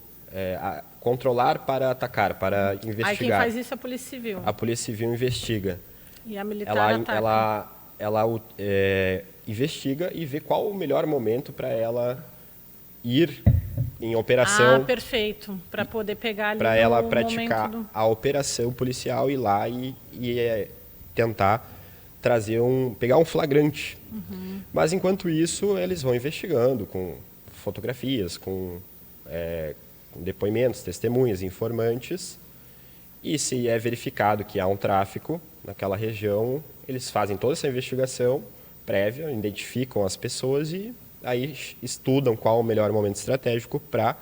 controlar para atacar, para investigar. Aí quem faz isso é a Polícia Civil. A Polícia Civil investiga. E a militar ataca. Ela investiga e vê qual o melhor momento para ela ir em operação, Perfeito. Para poder pegar ali para no ela praticar momento a operação policial, ir lá e tentar pegar um flagrante. Mas enquanto isso, eles vão investigando com fotografias, com depoimentos, testemunhas, informantes, e se é verificado que há um tráfico naquela região, eles fazem toda essa investigação prévia, identificam as pessoas e aí estudam qual o melhor momento estratégico para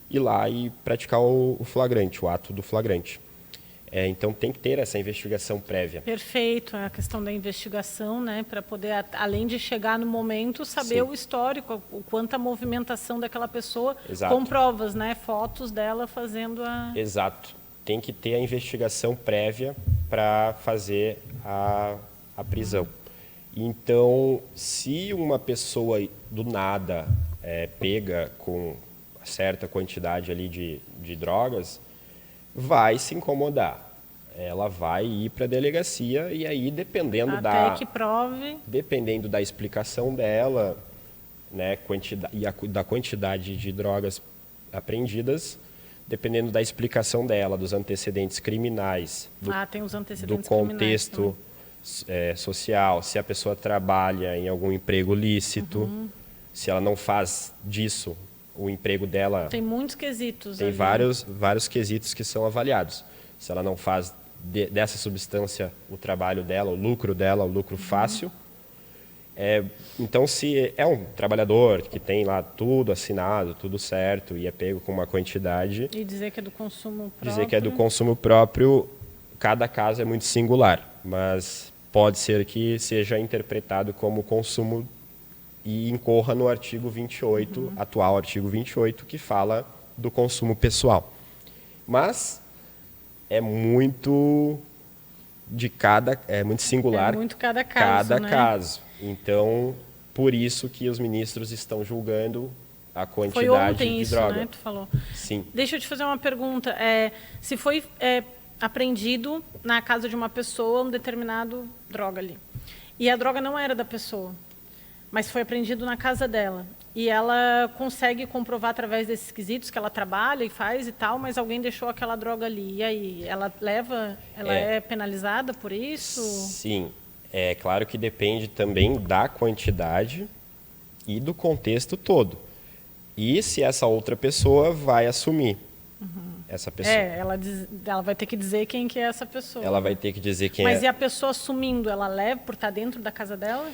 ir lá e praticar o flagrante, o ato do flagrante. Então tem que ter essa investigação prévia. Perfeito, a questão da investigação, né, para poder, além de chegar no momento, saber Sim. o histórico, o quanto a movimentação daquela pessoa, Exato. com provas, né, fotos dela fazendo Exato. Tem que ter a investigação prévia para fazer a prisão. Então, se uma pessoa do nada pega com certa quantidade ali de drogas, vai se incomodar. Ela vai ir para a delegacia e aí, dependendo até que prove. Dependendo da explicação dela, né, da quantidade de drogas apreendidas, dependendo da explicação dela, dos antecedentes criminais, Tem os do antecedentes contexto social, se a pessoa trabalha em algum emprego lícito, se ela não faz disso o emprego dela. Tem muitos quesitos. Tem ali. vários quesitos que são avaliados. Se ela não faz dessa substância o trabalho dela, o lucro fácil. Então, se é um trabalhador que tem lá tudo assinado, tudo certo, e é pego com uma quantidade... E dizer que é do consumo próprio. Dizer que é do consumo próprio, cada caso é muito singular, mas pode ser que seja interpretado como consumo e incorra no artigo 28, atual artigo 28, que fala do consumo pessoal. Mas é muito muito singular. É muito cada caso, cada né? caso. Então, por isso que os ministros estão julgando a Foi quantidade ontem de isso, droga. né? Tu falou. Sim. Deixa eu te fazer uma pergunta. Se foi apreendido na casa de uma pessoa um determinado droga ali, e a droga não era da pessoa, mas foi apreendido na casa dela, e ela consegue comprovar através desses quesitos que ela trabalha e faz e tal, mas alguém deixou aquela droga ali. E aí, ela é penalizada por isso? Sim, é claro que depende também da quantidade e do contexto todo. E se essa outra pessoa vai assumir essa pessoa. Ela vai ter que dizer quem que é essa pessoa. Ela vai ter que dizer quem Mas é. e a pessoa assumindo, ela leva por estar dentro da casa dela?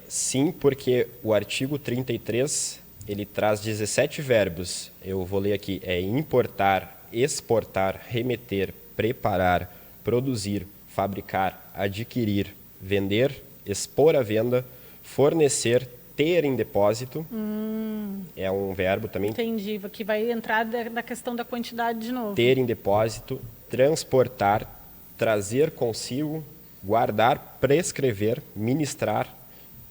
Sim, porque o artigo 33, ele traz 17 verbos. Eu vou ler aqui. É importar, exportar, remeter, preparar, produzir, fabricar, adquirir, vender, expor à venda, fornecer, ter em depósito. É um verbo também. Entendi, que vai entrar da questão da quantidade de novo. Ter em depósito, transportar, trazer consigo, guardar, prescrever, ministrar,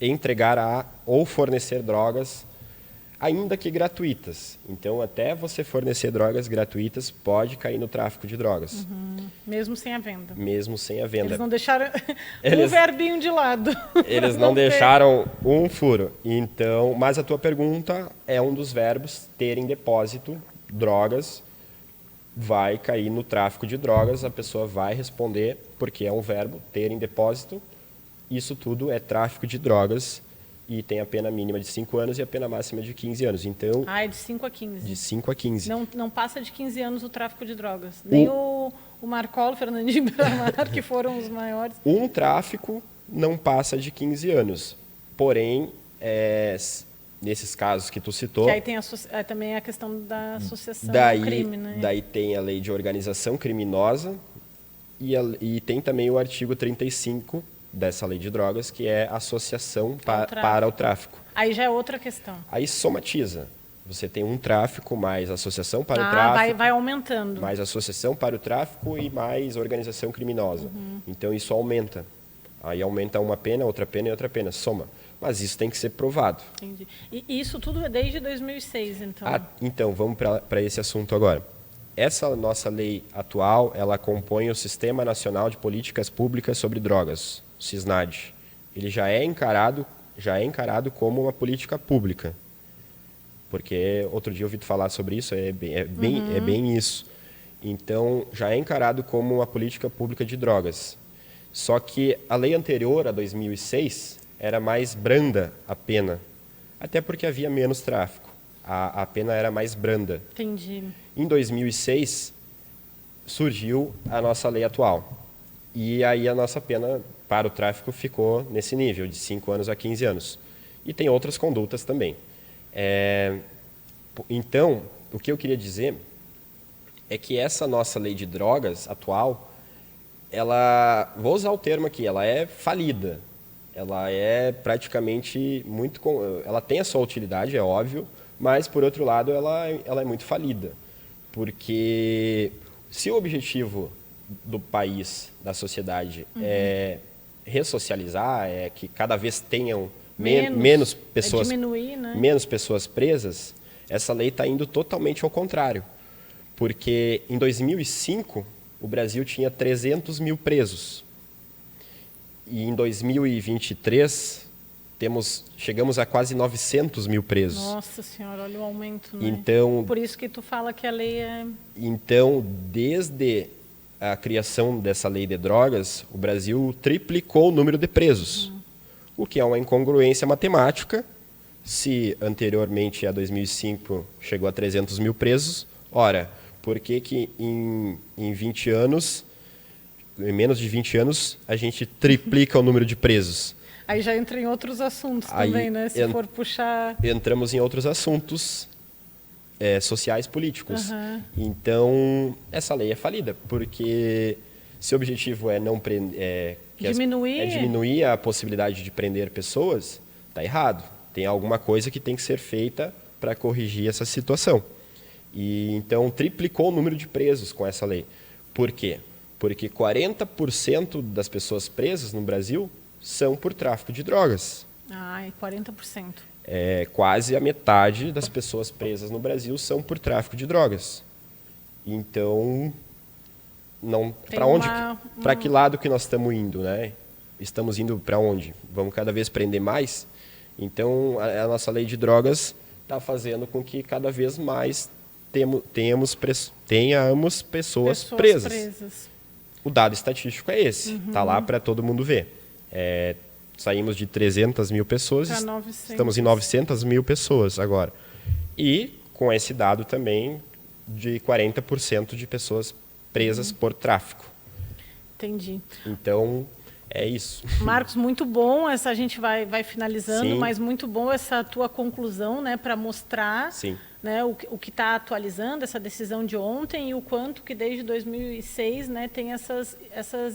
entregar ou fornecer drogas, ainda que gratuitas. Então, até você fornecer drogas gratuitas, pode cair no tráfico de drogas. Mesmo sem a venda. Mesmo sem a venda. Eles não deixaram um verbinho de lado. Eles não deixaram um furo. Então, mas a tua pergunta é um dos verbos, ter em depósito drogas, vai cair no tráfico de drogas, a pessoa vai responder, porque é um verbo, ter em depósito. Isso tudo é tráfico de drogas e tem a pena mínima de 5 anos e a pena máxima de 15 anos. Então, É de 5 a 15. de 5 a 15. Não passa de 15 anos o tráfico de drogas. Nem o Marcola, o Fernandinho Beiramar, que foram os maiores. Um tráfico não passa de 15 anos. Porém, nesses casos que tu citou, Que aí tem também a questão da associação daí, ao crime, né? daí tem a lei de organização criminosa e tem também o artigo 35 dessa lei de drogas, que é associação para o tráfico. Aí já é outra questão. Aí somatiza. Você tem um tráfico mais associação para o tráfico. Vai aumentando. Mais associação para o tráfico e mais organização criminosa. Então isso aumenta. Aí aumenta uma pena, outra pena e outra pena. Soma. Mas isso tem que ser provado. Entendi. E isso tudo é desde 2006, então? Então, vamos para esse assunto agora. Essa nossa lei atual, ela compõe o Sistema Nacional de Políticas Públicas sobre Drogas, o SISNAD. Ele já é encarado como uma política pública. Porque outro dia eu ouvi falar sobre isso, é bem isso. Então, já é encarado como uma política pública de drogas. Só que a lei anterior, a 2006, era mais branda a pena, até porque havia menos tráfico. A pena era mais branda. Entendi. Em 2006, surgiu a nossa lei atual. E aí a nossa pena para o tráfico ficou nesse nível, de 5 anos a 15 anos. E tem outras condutas também. Então, o que eu queria dizer é que essa nossa lei de drogas atual, vou usar o termo aqui, ela é falida. Ela é praticamente ela tem a sua utilidade, é óbvio, mas, por outro lado, ela é muito falida. Porque se o objetivo do país, da sociedade, é ressocializar, é que cada vez tenham menos pessoas, diminuir, né? menos pessoas presas, essa lei está indo totalmente ao contrário. Porque em 2005, o Brasil tinha 300 mil presos. E em 2023, chegamos a quase 900 mil presos. Nossa Senhora, olha o aumento, né? Então, por isso que tu fala que a lei é... Então, desde a criação dessa lei de drogas, o Brasil triplicou o número de presos. O que é uma incongruência matemática. Se anteriormente, a 2005, chegou a 300 mil presos, ora, por que em 20 anos, em menos de 20 anos, a gente triplica o número de presos? Aí já entra em outros assuntos também, né? Se for puxar... Entramos em outros assuntos sociais políticos. Então, essa lei é falida, porque se o objetivo é não diminuir a possibilidade de prender pessoas, está errado. Tem alguma coisa que tem que ser feita para corrigir essa situação. E então triplicou o número de presos com essa lei. Por quê? Porque 40% das pessoas presas no Brasil são por tráfico de drogas. É 40%. Quase a metade das pessoas presas no Brasil são por tráfico de drogas. Então, para que lado que nós estamos indo, né? Estamos indo para onde? Vamos cada vez prender mais? Então, a nossa lei de drogas está fazendo com que cada vez mais tenhamos pessoas presas. O dado estatístico é esse, está lá para todo mundo ver. Saímos de 300 mil pessoas, estamos em 900 mil pessoas agora. E com esse dado também de 40% de pessoas presas por tráfico. Entendi. Então, é isso. Marcos, muito bom. A gente vai finalizando, Sim. mas muito bom essa tua conclusão, né, para mostrar, Sim. né, o que está atualizando, essa decisão de ontem e o quanto que desde 2006, né, tem essas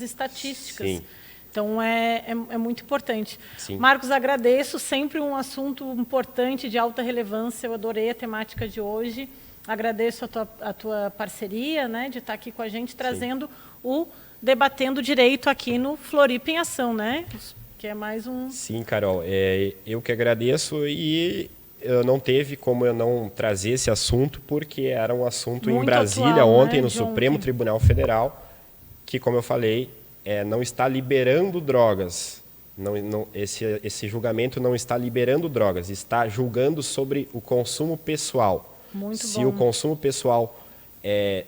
estatísticas. Sim. Então, é muito importante. Sim. Marcos, agradeço. Sempre um assunto importante, de alta relevância. Eu adorei a temática de hoje. Agradeço a tua parceria, né, de estar aqui com a gente, trazendo o Debatendo Direito aqui no Floripa em Ação, né? Que é mais um... Sim, Carol. Eu que agradeço e não teve como eu não trazer esse assunto, porque era um assunto Muito em Brasília atual, ontem, né, no de Supremo ontem. Tribunal Federal, que, como eu falei, não está liberando drogas. Esse julgamento não está liberando drogas, está julgando sobre o consumo pessoal. Muito se bom. o consumo pessoal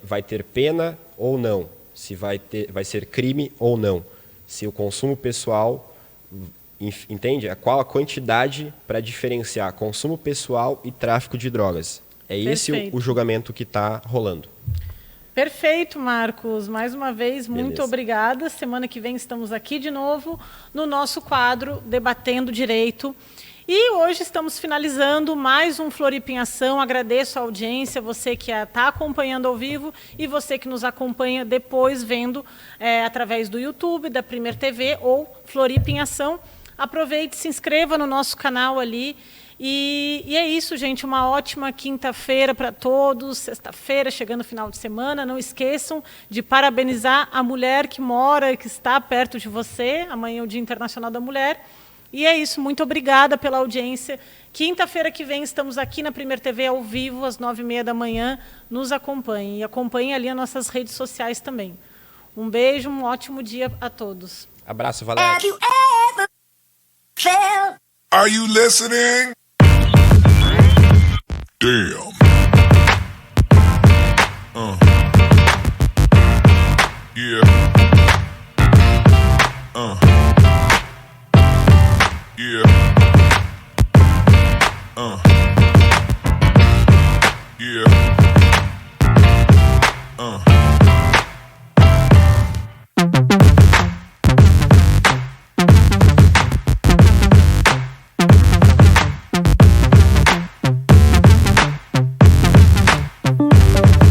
vai ter pena ou não, se vai ser crime ou não, se o consumo pessoal, entende? Qual a quantidade para diferenciar consumo pessoal e tráfico de drogas. É esse Perfeito. o julgamento que está rolando. Perfeito, Marcos. Mais uma vez, muito Beleza. obrigada. Semana que vem estamos aqui de novo no nosso quadro Debatendo Direito. E hoje estamos finalizando mais um Floripa em Ação. Agradeço a audiência, você que está acompanhando ao vivo e você que nos acompanha depois vendo através do YouTube, da Primeira TV ou Floripa em Ação. Aproveite, se inscreva no nosso canal ali. E é isso, gente. Uma ótima quinta-feira para todos. Sexta-feira, chegando o final de semana. Não esqueçam de parabenizar a mulher que mora e que está perto de você. Amanhã é o Dia Internacional da Mulher. E é isso, muito obrigada pela audiência. Quinta-feira que vem estamos aqui na Primeira TV ao vivo, às 9h30 da manhã. Nos acompanhem. E acompanhem ali as nossas redes sociais também. Um beijo, um ótimo dia a todos. Abraço, Valéria. Have you ever felt Are you listening? Damn. Yeah. Yeah. Yeah.